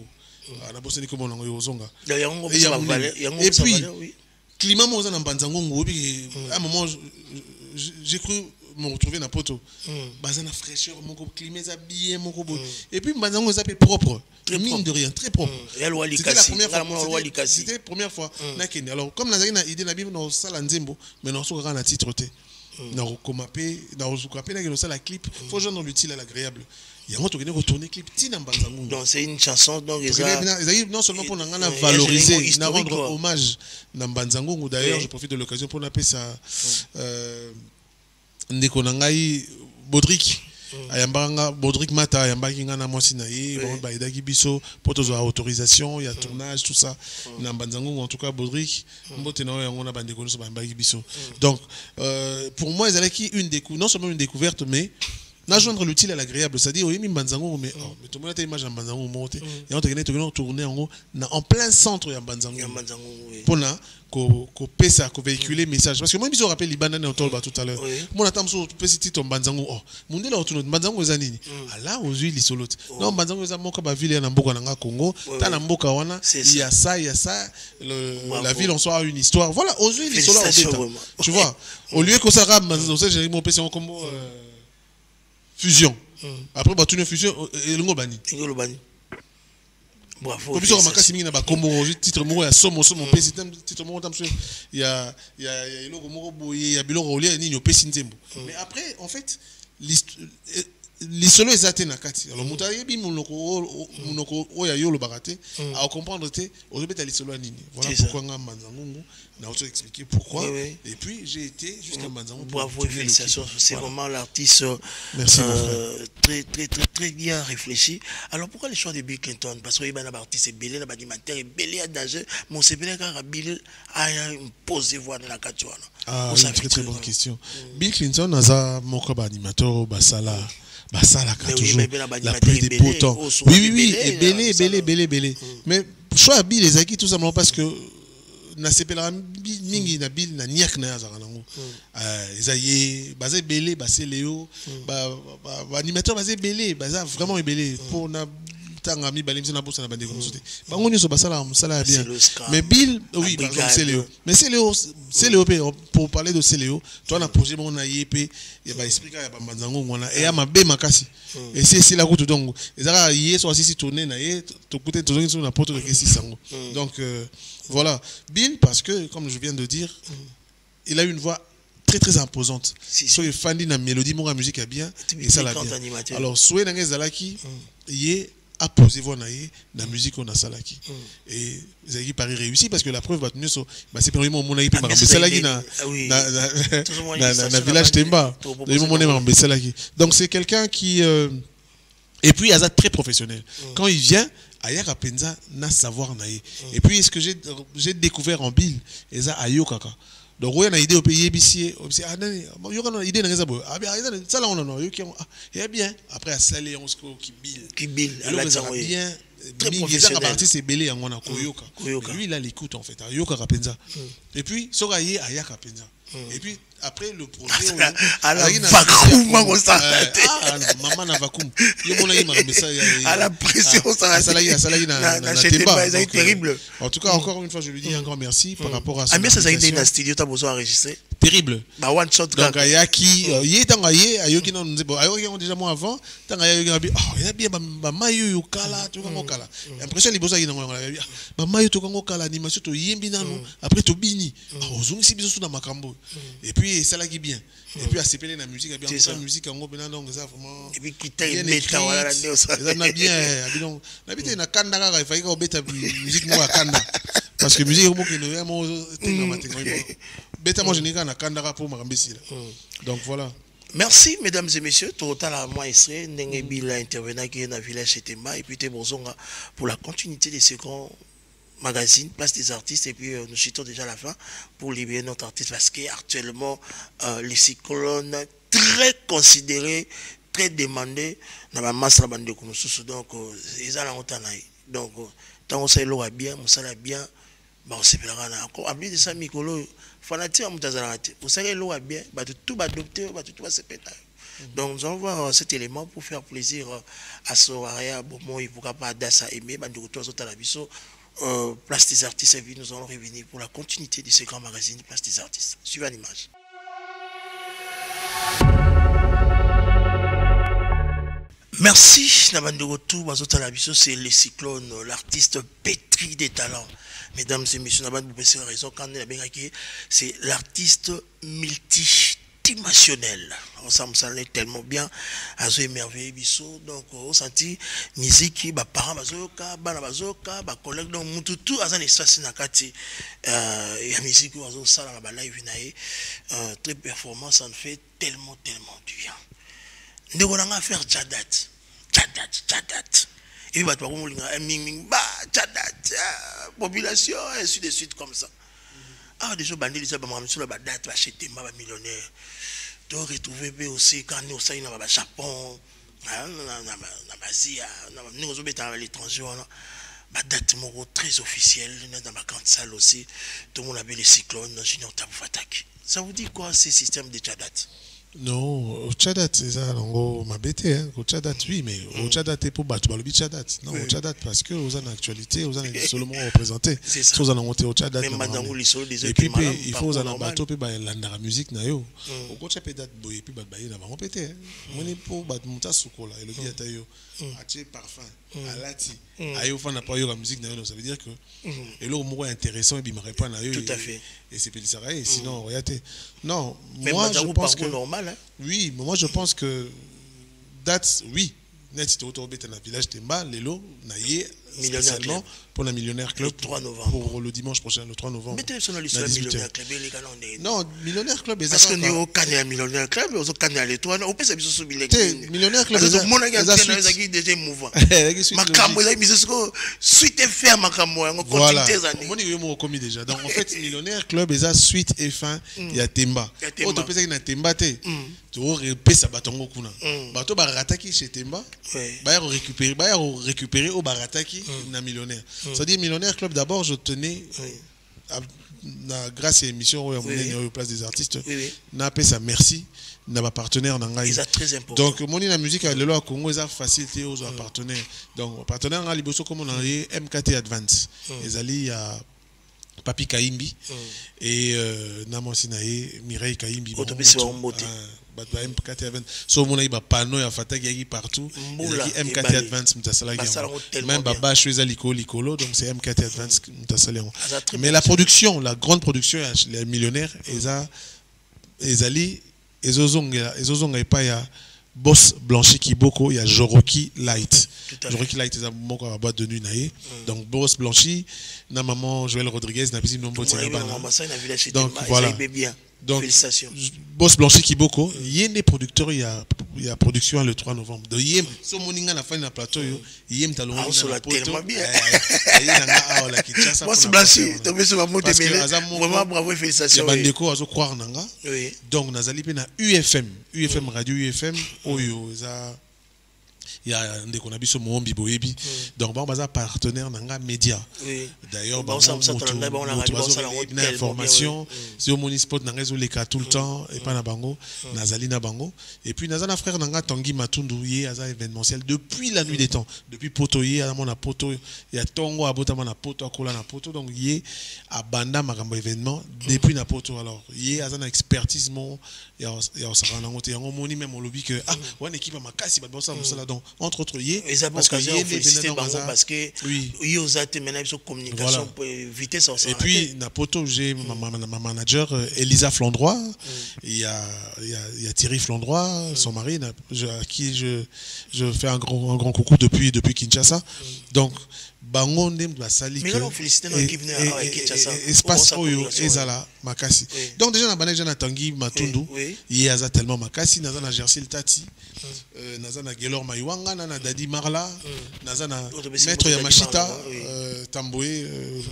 na bosani comment nango yozonga et puis climat mo na Mbanzango à un moment j'ai cru me retrouver na poto bazana fraîcheur mon climat bien mon et puis Mbanzango ça propre. Mine de rien, très propre. C'était la première fois. Alors, comme la idée na Bible, nous avons un Nzembo, mais nous avons un titre. Nous avons un clip. Il faut joindre l'utile à l'agréable. Il y a un autre retourner clip. Donc, c'est une chanson. Donc, non seulement pour nous valoriser, nous rendre hommage à Mbanzango. D'ailleurs, je profite de l'occasion pour appeler ça Ndekonangai Bodrik. Ayambanga Bodrik Mata ayambaki ngana mwasi na ye ba idaki biso poto zo autorisation il y a tournage tout ça na Mbanzango en tout cas Bodrik mbote na yango na bande kono so ba yambaki biso donc pour moi ils allaient une découverte non seulement une découverte mais na joindre l'utile à l'agréable c'est-à-dire oui Mbanzango mais tout le monde a image en Mbanzango monté et on te tourner en plein centre ya Mbanzango pona ko pesa ko véhiculer message parce que moi je me rappelle Libana na tout à l'heure mon attend so petit titre Mbanzango monde la retourne Mbanzango za nini ala ozui lisolote non Mbanzango za moka ba ville na mboka na Congo ta na mboka wana il y a ça la ville en soi une histoire voilà ozui lisolote tu vois au lieu que ça rame j'ai mon PC comme fusion après bah tout une fusion et le ngobani bravo comme ça makasi mingi na ba kombo titre moko ya somo pesi titre moko tam il y a iloko moko boye ya biloko olia nini opesi nzembo mais après en fait l'isolo ezate na kati alors mutayebi munoko oya yolo bakate à comprendre te ozobeta l'isolo nini voilà pourquoi nga Mbanzango na auto expliquer pourquoi et puis j'ai été jusqu'à Mbanzango bravo et félicitations c'est vraiment l'artiste très bien réfléchi. Alors pourquoi le choix de Bill Clinton? Parce que il y a un artiste belé na animateur belé à danger mon c'est belé car Bill a imposé voix dans la katouana. Ah une très bonne question. Bill Clinton a moko ba animateur basala toujours la pluie des beaux temps. Oui, et belé. Mais choix Bill les acquis tout simplement parce que na sepela mingi na Bill na niak na yazaka nango ezaye baza belé basé Léo ba animateur basé belé baza vraiment belé pour na tanga mi balimsi na bossa na bande comme sauté bango nyoso basala musala bien mais Bill oui par exemple c'est Léo pour parler de Léo toi na projet bon na yepé ya ba expliquer ya Mbanzango ngona et ya mabe makasi et c'est la route donc ezaka yé so si tourner na yé to côté to zongi na poto de kesi sango donc voilà Bill parce que comme je viens de dire il a une voix très imposante so il fandi na mélodie mon musique a bien et ça la bien alors souhait na ngezalaki yé a posé vonaye la musique on a salaki et Zaki Paris réussi parce que la preuve va tenir sur c'est premièrement mon aïe ma salaki na village Temba mon salaki donc c'est quelqu'un qui et puis Azat très professionnel quand il vient Ayaka Penza na savoir naïe et puis ce que j'ai découvert en Bill Eza Ayokaka donc on a idée au pays ébicier ah non il y a une idée dans ça ah bien ça là on en a eu qui est bien après à saler on se qui bill alors ça bien très professionnel c'est belé en on a koyoka lui il a l'écoute en fait Ayoka Kapenza et puis soraye Ayaka Penza et puis après le projet à la vacuum maman na vacuum yo mona yima ça à la pression ça na Temba c'est terrible en tout cas encore une fois je lui dis un grand merci par rapport à ça mais ça a été dans studio tu as besoin enregistrer terrible bah one shot donc ayaki yetangaye ayoki non nzebo ayoki déjà moi avant tanga ayoki il a bien ba mayo yo kala tu kango kala impression libosa yi nango ba mayo to kango kala animation to yimbi nanu après to bini ozungisi biso na makambo et puis ça là qui bien et puis à s'épeler la musique bien la musique en gros donc ça vraiment et puis qui t'a méta voilà la ça na bien donc na bité na kanda ka il fallait ko beta musique mo kanda parce que musique mo kino ya mo tenga matengo beta mo jenika na kanda ka pour makambisi donc voilà. Merci mesdames et messieurs, total à moi ici, Nengebila intervenant qui est dans le village Temba et puis Tebozonga pour la continuité de ce grand magazine Place des artistes et puis nous chutons déjà à la fin pour libérer notre artiste parce qu'actuellement les cyclones très considérés, très demandés dans la masse la bande de Koumoussou donc ils ont la honte donc tant on sait l'eau bien, on sait bien, bah on sait pas encore à plus de ça Mikolo fanatique on t'azarate vous savez l'eau bien bah tout va adopter bah tout va se péter donc nous allons voir cet élément pour faire plaisir à Soraya bon moi il pourra pas d'assa aimer bah nous retournons à la biseau Place des artistes et puis nous allons revenir pour la continuité de ce grand magazine Place des artistes. Suivez l'image. Merci Nabande retour c'est le cyclone l'artiste pétri des talents. Mesdames et messieurs, Nabande vous avez raison quand on a bien c'est l'artiste multidimensionnel. Ensemble ça est tellement bien à ce émerveillé biso donc on sentit musique qui ba parents bazoka bana bazoka ba collègue donc mututu azan espace na kati ya musique ozo sala na ba live nae très performance en fait tellement du bien ndeko na nga faire chadat et puis ba to ko molinga ming ba chadat population et ainsi de suite comme ça ah déjà bandit ça ba mama sur ba date ba acheter ma millionnaire de retrouver aussi quand nous sommes au Japon, à l'étranger, date très officielle dans ma grande salle aussi, tout le monde avait les cyclones, Junior Taboufatak. Ça vous dit quoi ces systèmes de Tchadat? Non, au Tchadat, c'est ça, on m'a bêté, au Tchadat, oui, mais au Tchadat, c'est pour battre le Tchadat. Non, au Tchadat, parce que vous avez une actualité, vous avez seulement représenté. C'est ça. Vous avez monté au Tchadat. Et puis, il faut vous avez un bateau, puis la musique, nayo. Au coach, peut date, et puis, il y a un pété. On est pour battre mon tas soukola, et le dit à tayo, acheter parfum, à lati, ayo, fan n'a pas eu la musique, nayo, ça veut dire que, et là, au moins intéressant, et puis, il me répond, nayo. Tout à fait. Et c'est petit ça, sinon, regardez. Non, moi, je pense que. Oui, mais moi je pense que date, oui, net c'était autour de la village Temba, Lelo, Naye, spécialement pour la Millionnaire Club, le 3 novembre. Pour le dimanche prochain, le 3 novembre. Mettez sur l'histoire Millionnaire Club, les gars, non, Millionnaire Club, parce que nous, quand il y a Millionnaire Club, on a canné à l'étoile, on peut s'habiller sur le Millionnaire Club, c'est mon agent déjà mouvant. Ma camoufle, mais c'est ce que suite et fin, ma camoufle, on continue tes années. On est commis déjà. Donc en fait, Millionnaire Club, ils ont suite et fin, il y a Temba. Oh, tu peux dire qu'il y a Temba, tu repères ça, batongo kuna. Bato barataki chez Temba, bah récupérer au barataki na Millionnaire. C'est-à-dire Millionnaire Club, d'abord, je tenais, grâce à l'émission au Place des artistes, n'a pas ça merci, n'a pas partenaire dans la très important. Donc, mon la musique à l'élo à Congo, ils ont facilité aux partenaires. Donc, partenaire à Liboso, comme on a dit, MKT Advance. Ils allaient à Papi Kaimbi et Namosinae, Mireille Kaimbi. MKT Advance. So mon aiba panneau ya fataki yaki partout. MKT Advance mutasalagi. Même baba choisa likolo donc c'est MKT Advance mutasalagi. Mais la production, la grande production les millionnaires ezali ezozonga pas ya Boss Blanchi Kiboko, il y a Joroki Light. Joroki Light eza moko à boîte de nuit naé. Donc Boss Blanchi, na maman Joël Rodriguez na bisi nombo tina. Donc voilà. Donc, Boss Blanchi Kiboko, il y a des producteurs, il y a production le 3 novembre. Donc, il y a ce moninga la fin de la plateau, il y a talon la tellement bien. Boss Blanchi, donc c'est vraiment vraiment bravo félicitations. Il y a bandeko azo croire nanga. Donc, nazali pe na UFM radio UFM oyo za il y a des qu'on a biso Moombi Boebi donc on a partenaire nanga média d'ailleurs on a information si au Monisport nanga zo leka tout le temps et pas na bango nazali na bango et puis nazana frère nanga Tanguy Matundu yé aza événementiel depuis la nuit des temps depuis poto yé à mon poto il y a tongo abota na poto akola na poto donc yé à banda makambo événement depuis na poto alors yé azana expertise mon il y a osara nango te yango moni même au lobby que ah one équipe makasi ba bossa musala donc entre autres parce que parce que oui aux athées maintenant ils sont communication pour éviter ça et puis na poto j'ai ma manager Elisa Flandrois il y a Thierry Flandrois son mari à qui je fais un grand coucou depuis Kinshasa donc bango ndem basali que espace oyo ezala makasi donc déjà na banaje na Tanguy Matundu il y a tellement makasi naza na Gersil Tati naza na Gelor Maiwanga na Dadi Marla naza na maître Yamashita Tamboué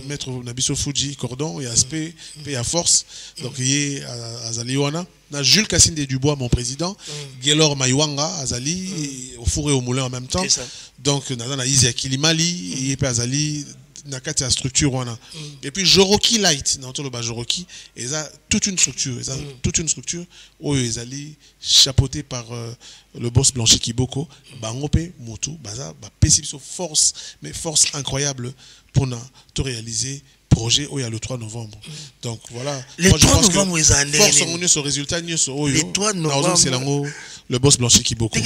maître Nabiso Fuji Cordon et aspect pe ya force donc il azali wana na Jules Cassinde Dubois mon président Gelor Maiwanga azali au four et au moulin en même temps donc naza na Izia Kilimali et pe azali na kati ya structure wana et puis Joroki Light na to le ba Joroki et ça toute une structure oyo ezali chapeauté par le boss Blanchi Kiboko bango pe motu baza ba pesi so force mais force incroyable pour na to réaliser projet oyo le 3 novembre donc voilà le moi, 3 novembre ils ont force on ce résultat ni so oyo le 3 novembre c'est lango le boss Blanchi Kiboko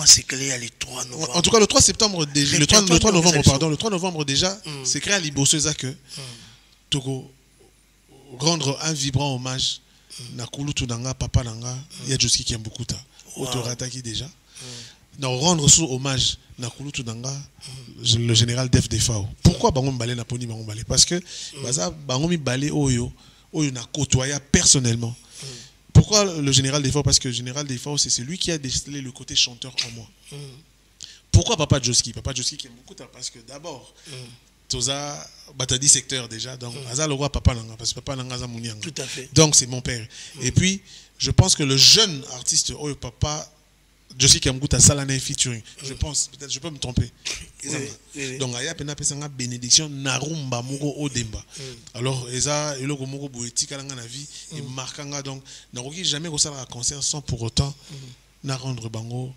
c'est clair le 3 novembre en tout cas le 3 septembre déjà le 3 novembre pardon le 3 novembre déjà c'est créé à Liboso que Togo rendre un vibrant hommage na kulutu nanga papa nanga ya Joski Kiambukuta autorataki déjà donc rendre ce hommage na kulutu nanga le général Def Defao pourquoi bango mbalé na poni bango mbalé parce que baza bango mi balé oyo na côtoya personnellement. Pourquoi le général Defao? Parce que le général Defao c'est celui qui a décelé le côté chanteur en moi. Pourquoi Papa Joski qui aime beaucoup parce que d'abord Toza Batadi secteur déjà donc Aza le roi Papa Nanga parce que Papa Nanga za Mounianga. Tout à fait. Donc c'est mon père. Et puis je pense que le jeune artiste Oyo Papa Joski Kiambukuta Salane featuring. Je pense peut-être je peux me tromper. Donc aya pena pesanga bénédiction narumba moko odemba. Alors eza eloko moko boetika nga na vie et marquanga donc nakoki jamais ko sala concert sans pour autant na rendre bango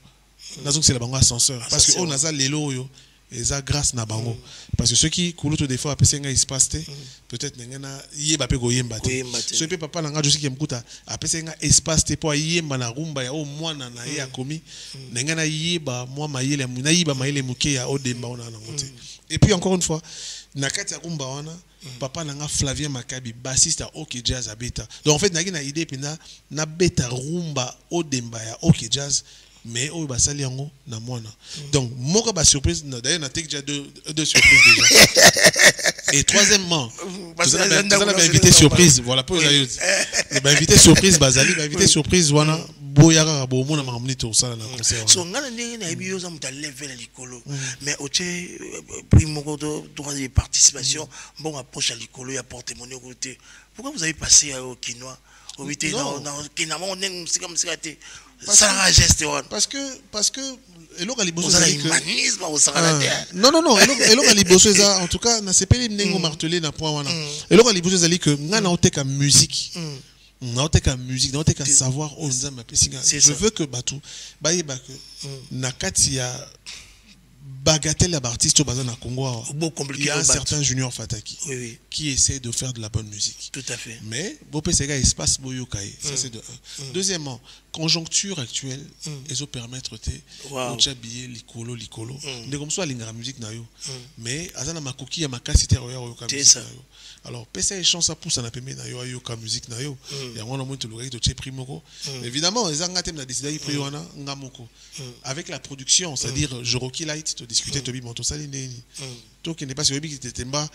nazok c'est la bango ascenseur parce que on naza lelo yo eza grâce na bango parce que ceux qui kuluto des fois apesenga espace peut-être ngena yeba pe go yemba te so pe papa nanga Joski Kiambukuta apesenga espace te po yemba na rumba ya o mwana na ye akomi ngena yeba moi mayele na yiba mayele muke ya odemba ona na ngote et puis encore une fois na kati ya rumba wana papa nanga Flavien Makabi bassiste à OK Jazz à Beta donc en fait nagi na idée pina na Beta rumba odemba ya OK Jazz mais au basali yango na mwana donc moko ba surprise d'ailleurs na tek déjà deux surprises déjà et troisièmement vous allez invité surprise voilà pour les invité surprise bazali invité surprise wana boyaka bo mona makamuni to sala na concert so ngana ndenge na yebi yoza muta level likolo mais oche primo droit de participation bon approche à likolo ya porte-monnaie côté pourquoi vous avez passé au Kinois au vité dans Kinama on est musika te ça geste parce que eloko liboso humanisme au sarala non eloko liboso eza en tout cas na sepeli mnengo martelé na point wana eloko liboso ezali que ngana oteka musique na oteka musique na oteka savoir aux âmes je veux que batu bayeba que na kati ya bagatelle à artiste au bazar na Congo il y a un certain Junior Fataki qui essaie de faire de la bonne musique tout à fait mais bopé c'est gars espace boyokai ça c'est de un deuxièmement conjoncture actuelle ils ont permettre au tchabiller likolo de comme ça la musique na yo mais azana makoki ya makasi terroir yo musique alors pesa et chance ça pousse na pembe na yo ka musique na yo ya ngona mo to lokai to tche primoko évidemment ezanga tem na décider pri wana ngamoko avec la production c'est-à-dire Joroki Light to discuter tobi monto sali neni toi qui n'est pas sur qui était bas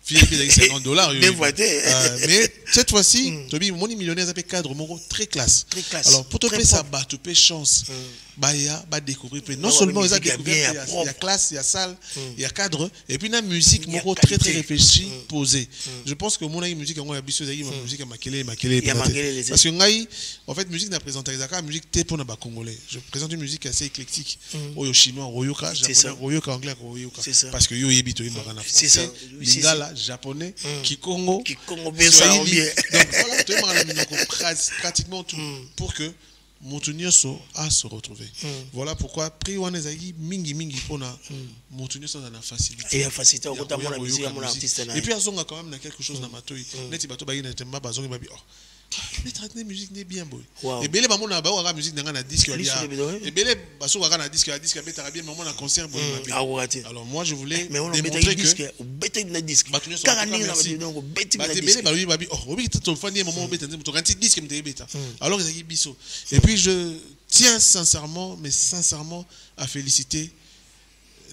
fille qui a $50 mais cette fois-ci tobi mon millionnaire ça fait cadre mon très classe alors pour te payer ça bah tu payes chance baya ba découvrir non seulement ils a découvert il y a classe il y a salle il y a cadre et puis la musique mon très très réfléchi posé je pense que mon musique on a biso ma musique à makele parce que ngai en fait musique n'a présenté la musique t'es pour na ba congolais je présente une musique assez éclectique oyo chinois royoka japonais royoka anglais royoka parce que yo yebito in magana français lingala japonais kikongo bien ça bien donc voilà tu magana pratiquement tout pour que Montunioso a se retrouver. Voilà pourquoi prix Wanezagi mingi pona Montunioso dans la facilité. Et la facilité au côté de la musique à mon artiste. Et puis Azonga quand même quelque chose dans ma toi. Neti bato ba ina temba bazonga babi oh. Mais traiter musique n'est bien boy. Et belé ba mona ba wa musique dans na disque ya. Et belé baso wa na disque betara bien mais mona concert boy. Alors moi je voulais démontrer que bete na disque. Carani na donc bete na disque. Belé ba lui babi oh obi to fani moment bete to kanti disque me beta. Alors ils biso. Et puis je tiens sincèrement à féliciter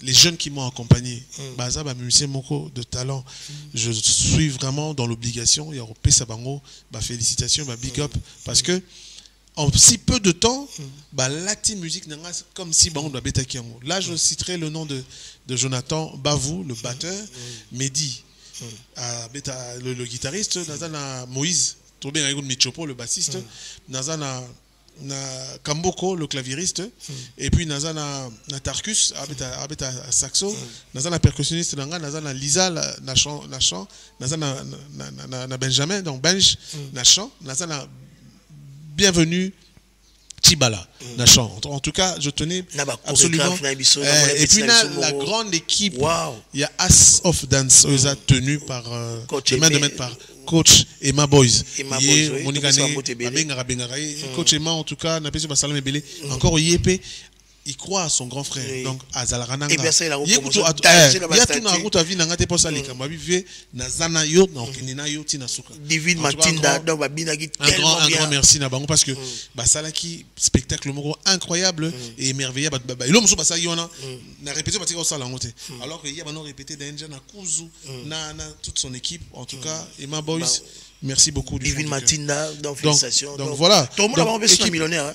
les jeunes qui m'ont accompagné. Baza ba musicien moko de talent. Je suis vraiment dans l'obligation. Il y a Pesa Bango, félicitations, big up parce que en si peu de temps, la team musique n'a comme si Bango doit bêta kiango. Là, je citerai le nom de Jonathan Bavou, le batteur, Mehdi, le guitariste, Nazana Moïse, Tobé Ragoun Michopo, le bassiste, Nazana Kamboko le claviériste et puis Nazana Tarkus abeta saxo Nazana percussionniste Nazana Lisa na chant Nazana Benjamin donc Benj na chant Nazana bienvenue Tibala na chant en tout cas je tenais absolument et puis la grande équipe il y a As of Dance ils a tenu par de main par coach Emma Boys Monica coach Emma en tout cas n'a pas su Basalam Ebele encore Yepé il croit à son grand frère donc Azalarana et bien ça il a Divine Matinda donc babinaki tellement bien un grand merci na bango parce que basalaki spectacle moko incroyable et émerveillé l'homme so basaki ona na répété parce que ça la ngote alors que il y a maintenant répété danger na Kuzu na toute son équipe en tout cas Emma Boys merci beaucoup Divine Matinda donc félicitations donc voilà tout le monde va être millionnaire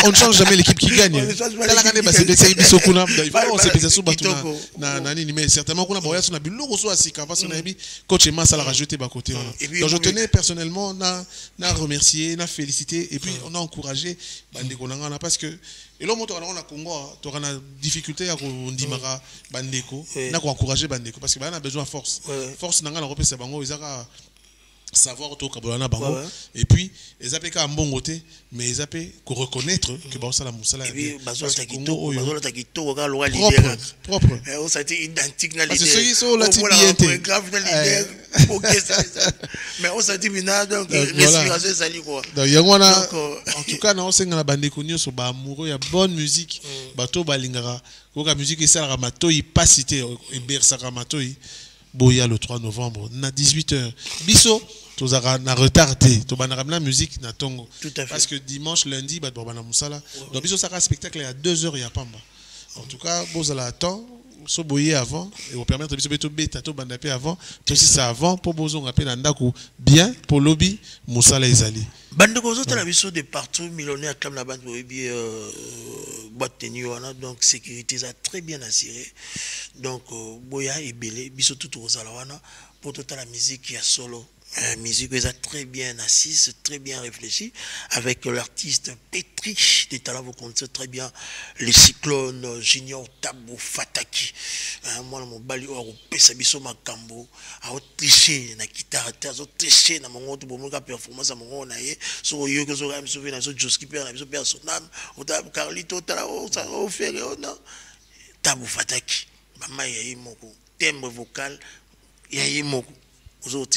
on ne change jamais l'équipe qui gagne. Mais certainement qu'on a boyé sur la bulle aussi parce qu'on a dit coach Emma ça l'a rajouté bas côté. Donc je tenais personnellement na remercier, na féliciter et puis on a encouragé Bandeko Nangana parce que et là on a Congo, tu as une difficulté à Ndimara Bandeko, na encourager Bandeko parce que on a besoin de force. Force Nangana repère c'est bango ils savoir autour Kabolana Bango et puis les appels à bon côté mais les appels qu'on reconnaître que Baosala Moussala propre ça a été identique dans l'idée c'est ceux qui sont là mais on s'est dit donc respiration ça quoi en tout cas on sait que la bande connue sur amoureux il y a bonne musique bateau balingara la musique et ça ramatoi pas cité et bersa ramatoi Boya le 3 novembre na 18h biso tozara na retardé to banara la musique na tongo parce que dimanche lundi ba bana musala donc biso sera spectacle à 2h il y a pamba en tout cas bozala temps so boyer avant et vous permettre biso beto beta to banda pe avant to si ça avant pour bozonga pe na ndako bien pour lobby musala ezali bande ko zo la biso de partout millionnaire comme la bande boyebi boîte tenue donc sécurité ça très bien assuré donc boya et belé biso tout aux alawana pour toute la musique qui a solo musique ils a très bien assise, très bien réfléchi avec l'artiste Petrich des talents vous connaissez très bien les cyclones Junior Tabou Fataki moi mon bali or pesa biso makambo a tricher na guitare tazo tricher na mongo to bomoka performance à mongo na ye so yo que so me souvenir na so Joski père na biso personnel o ta Carlito tala o ça o faire non Tabou Fataki maman yayi moko timbre vocal yayi moko aux autres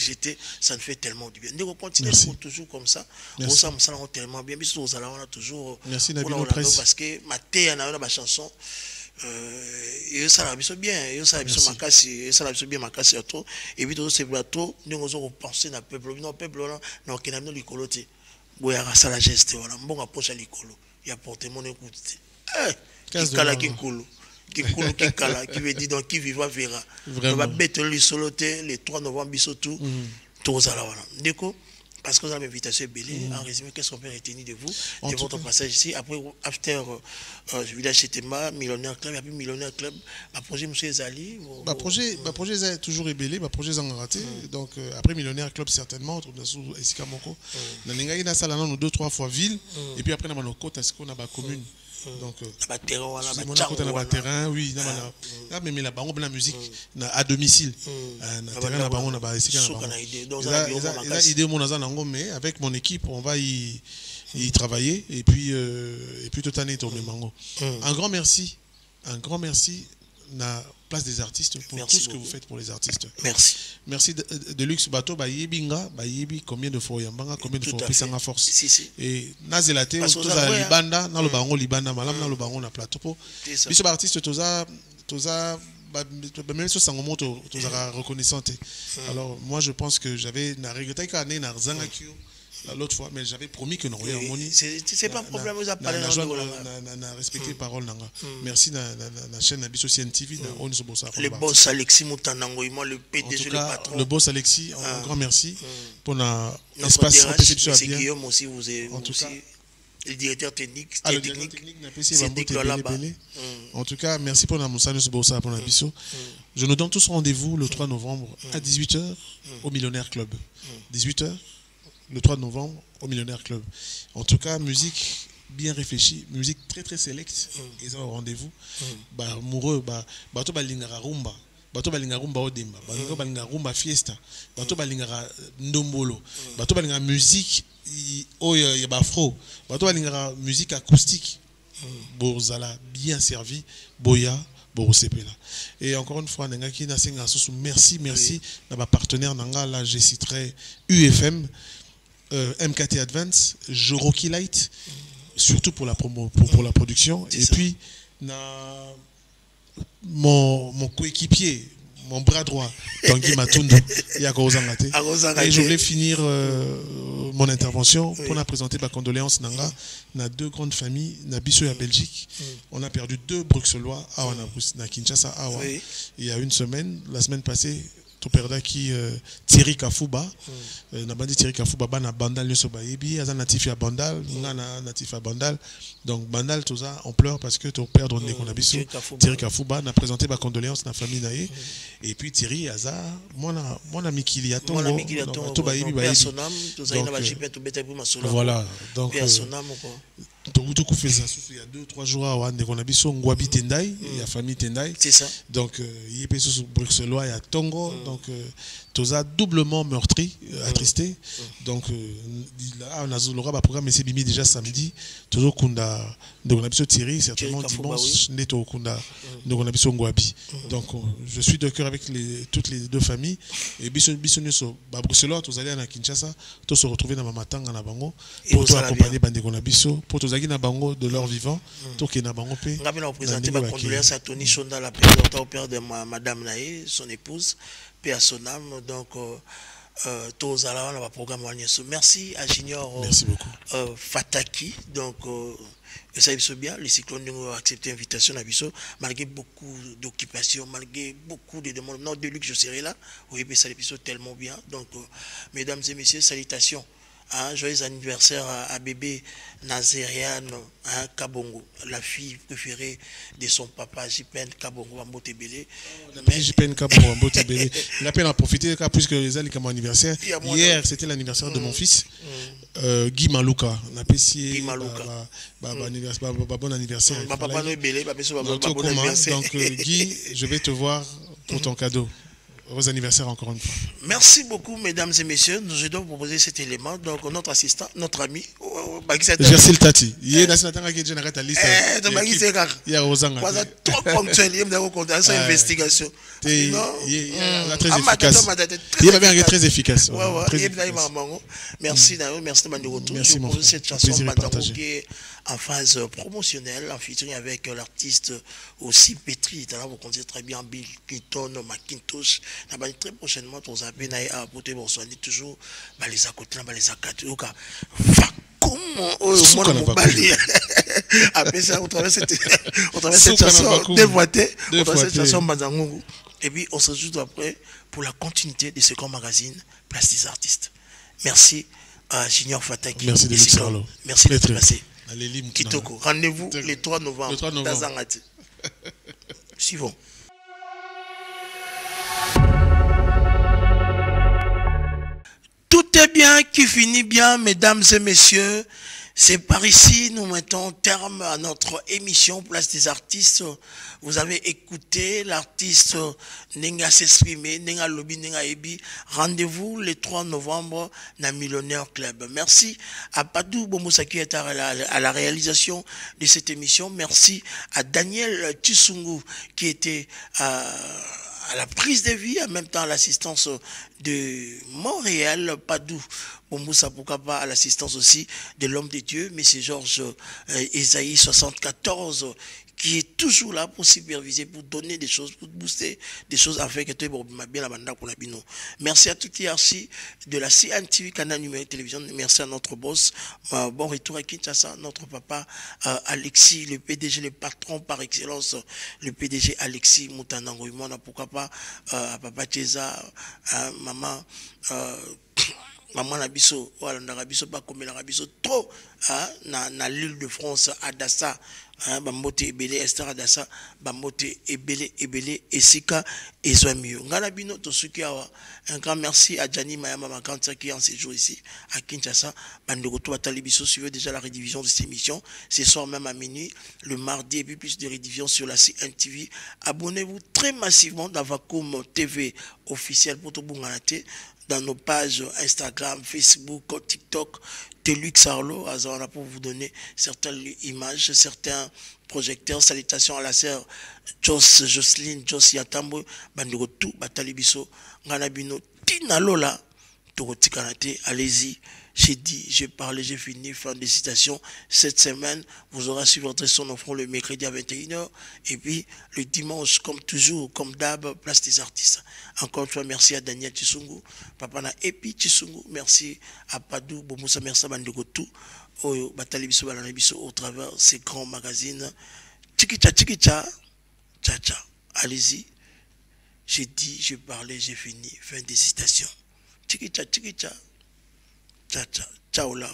ça ne fait tellement du bien. Nous continuons toujours comme ça. On s'en tellement bien. Mais on a toujours. Merci parce que ma terre a une chanson. Et ça l'a bien. Et ça l'a bien. Et ça l'a bien. Et puis tout ce plateau, nous avons pensé dans le peuple. Non, le peuple là, non, qui n'a pas de l'écoloté. Boya ça la geste. Voilà, bon approche à l'écolo. Il a porté mon écoute. Kikala Kinkulu. Kinkulu Kikala, qui veut dire donc qui vivra verra. On va mettre le soloté le 3 novembre, bisotou, tous à la voilà. D'accord? Parce que vous avez l'invitation belée, en résumé, qu'est-ce qu'on peut retenir de vous, de votre passage ici. Après, after Village Chetema, Millionnaire Club, et puis Millionnaire Club, ma projet, M. Zali. Ma projet est toujours ébélé, ma projet est raté. Donc, après Millionnaire Club, certainement, on a sous Esika Moko. On a eu une salle 2-3 fois ville, et puis après, on a nos côtes, est-ce qu'on a ma commune. Donc, on a terrain, oui, mais là-bas, on a la musique à domicile. Mais avec mon équipe, on va y travailler et puis toute année tourner mango. Un grand merci na place des artistes pour tout ce que vous faites pour les artistes. Merci Deluxe Bateau Bayebinga Bayebi combien de fois Yambanga combien de fois Pisanga Force. Et Nazelate toza libanda na lo bango libanda malam na lo bango na plateau. Biso ba artiste toza même sur sangomo toza reconnaissante. Alors moi je pense que j'avais na regretté qu'année na Zangakio l'autre fois, mais j'avais promis que nous aurions harmonie. C'est pas un problème, vous avez parlé de respecter les paroles. Merci à la chaîne Abisso CNTV. Le boss Alexis Moutanango, le PDG, le patron. Le boss Alexis, un grand merci pour l'espace de réception. C'est Guillaume aussi, vous êtes le directeur technique. En tout cas, merci pour la Moussane Bossa pour Abisso. Je nous donne tous rendez-vous le 3 novembre à 18h au Millionnaire Club. 18h. Le 3 novembre au Millionnaire Club. En tout cas, musique bien réfléchie, musique très très sélecte. Ils ont un rendez-vous. Amoureux, bato balingara rumba, bato balingara rumba odemba, bato balingara rumba fiesta, bato balingara ndombolo, bato balingara musique afro, bato balingara musique acoustique. Bozala bien servi, boya. Et encore une fois, merci à ma partenaire là, je citerai UFM. MKT Advance, Joroki Light, surtout pour la promo, pour la production. Et puis, mon coéquipier, mon bras droit, Tanguy Matundu, et je voulais finir mon intervention pour la présenter ma condoléance na deux grandes familles, na Bissau et à Belgique. On a perdu 2 Bruxellois à Kinshasa. Il y a une semaine, la semaine passée, tout perdu qui Thierry Kafouba na bandi Thierry Kafouba na Bandal nyoso bayebi aza natif ya Bandal ngana natif ya Bandal donc Bandal tout ça on pleure parce que tu perds on est biso Thierry Kafouba na présenté ma condoléance na famille naé et puis Thierry aza mon ami qui a tongo to bayebi sonam to za ina ba jipé to beta pour masolo voilà donc sonam quoi tout fait ça il y a 2-3 jours à on a biso ngwabi Tendai il y a famille Tendai c'est ça donc il est sur bruxellois il y a Tongo donc tous a doublement meurtri attristé donc là on a le programme c'est bimi déjà samedi toujours kunda donc on a biso Thierry certainement dimanche neto kunda donc on a biso ngwabi donc je suis de cœur avec toutes les deux familles et biso nyoso ba bruxellois tous aller à Kinshasa tous se retrouver dans Mamatanga na bango pour accompagner bandeko na biso pour tous na bango de leur vivant tout qui na bango pe on va présenter ma condoléance à Tony Chonda la présidente au père de madame Naé son épouse paix à son âme donc tous à la on va programme merci à Junior Fataki donc ça y est bien les cyclones ont accepté l'invitation à Bisso malgré beaucoup d'occupations malgré beaucoup de demandes non de luxe je serai là oui mais ça l'épisode tellement bien donc mesdames et messieurs salutations. Joyeux anniversaire à bébé Nazériane Kabongo, la fille préférée de son papa Jipen Kabongo Mbotebele. Jipen Kabongo Mbotebele. Il a peine à profiter puisque les années comme anniversaire. Hier c'était l'anniversaire de mon fils Guy Malouka. On a apprécié bon anniversaire. Donc Guy, je vais te voir pour ton cadeau. Heureux anniversaire encore une fois. Merci beaucoup, mesdames et messieurs. Je dois vous proposer cet élément. Donc, notre assistant, notre ami, Gersil Tati. Il est dans la liste. Il y a trop ponctuel. Il y a une investigation. Il est très efficace. Il est très efficace. Merci, merci de retour. Je vous pose cette chanson en phase promotionnelle, en featuring avec l'artiste aussi Petri. Vous connaissez très bien Bill Clinton, Macintosh. Très prochainement, on va apporter bonsoir. Toujours les à côté, les à quatre. Comment Après ça, on traverse cette chanson dévoitée. On traverse cette chanson Banzangungu. Et puis, on se retrouve après pour la continuité de ce grand magazine Place des Artistes. Merci à Junior Fataki. Merci de nous. Merci d'être passé. Kitoko. Rendez-vous le 3 novembre. Dans Zangati. Suivons. Tout est bien qui finit bien, mesdames et messieurs. C'est par ici, nous mettons terme à notre émission Place des Artistes. Vous avez écouté l'artiste Nenga s'exprimer, Nenga Lobby, Nenga Ebi. Rendez-vous le 3 novembre dans Millionnaire Club. Merci à Padou Bomosaki à la réalisation de cette émission. Merci à Daniel Tsungu qui était à la prise de vie, en même temps à l'assistance de Montréal, Padou, Bomboussa Poukaba, à l'assistance aussi de l'homme de Dieu, M. Georges Esaïe 74, qui est toujours là pour superviser, pour donner des choses, pour booster des choses afin que tu aies bien la bande pour la bino. Merci à toute l'hierarchie de la CNTV, canal numérique télévision. Merci à notre boss. Bon retour à Kinshasa, notre papa Alexis, le PDG, le patron par excellence, le PDG Alexis Moutanango. Pourquoi pas papa Tcheza, maman. Maman Nabiso, voilà, Nabiso, pas comme Nabiso, trop, na l'île de France, à Dassa, Bambote Ebele, Esther Adassa, Bambote Ebele, Esika, et Zoamio. Ngalabino, Tosukiawa, un grand merci à Gianni Mayama Makanta qui est en séjour ici, à Kinshasa. Bandegoto Batalibiso, suivez déjà la rédivision de cette émission, ce soir même à minuit, le mardi, et puis plus de rédivision sur la CNTV. Abonnez-vous très massivement dans Vacuum TV officiel pour tout Bunganate. Dans nos pages Instagram, Facebook, TikTok, Telux Arlo, pour vous donner certaines images, certains projecteurs. Salutations à la sœur Jocelyne, Yatambo, Bandirotou, Batalibiso, Ganabino, Tinalola, Torotikanate, allez-y. J'ai dit, j'ai parlé, j'ai fini, fin de citation. Cette semaine, vous aurez suivi votre son offrant le mercredi à 21h. Et puis, le dimanche, comme toujours, comme d'hab, Place des Artistes. Encore une fois, merci à Daniel Tsungu, Papa na Epi Tsungu, merci à Padou, Bomoussa, merci à Bandegotou, au Batalibiso, Balanabiso, au travers de ces grands magazines. Tchikicha, tchikicha, tcha tcha. Allez-y. J'ai dit, j'ai parlé, j'ai fini, fin de citation. Tchikicha, tchikicha. Ciao, ciao, ciao là.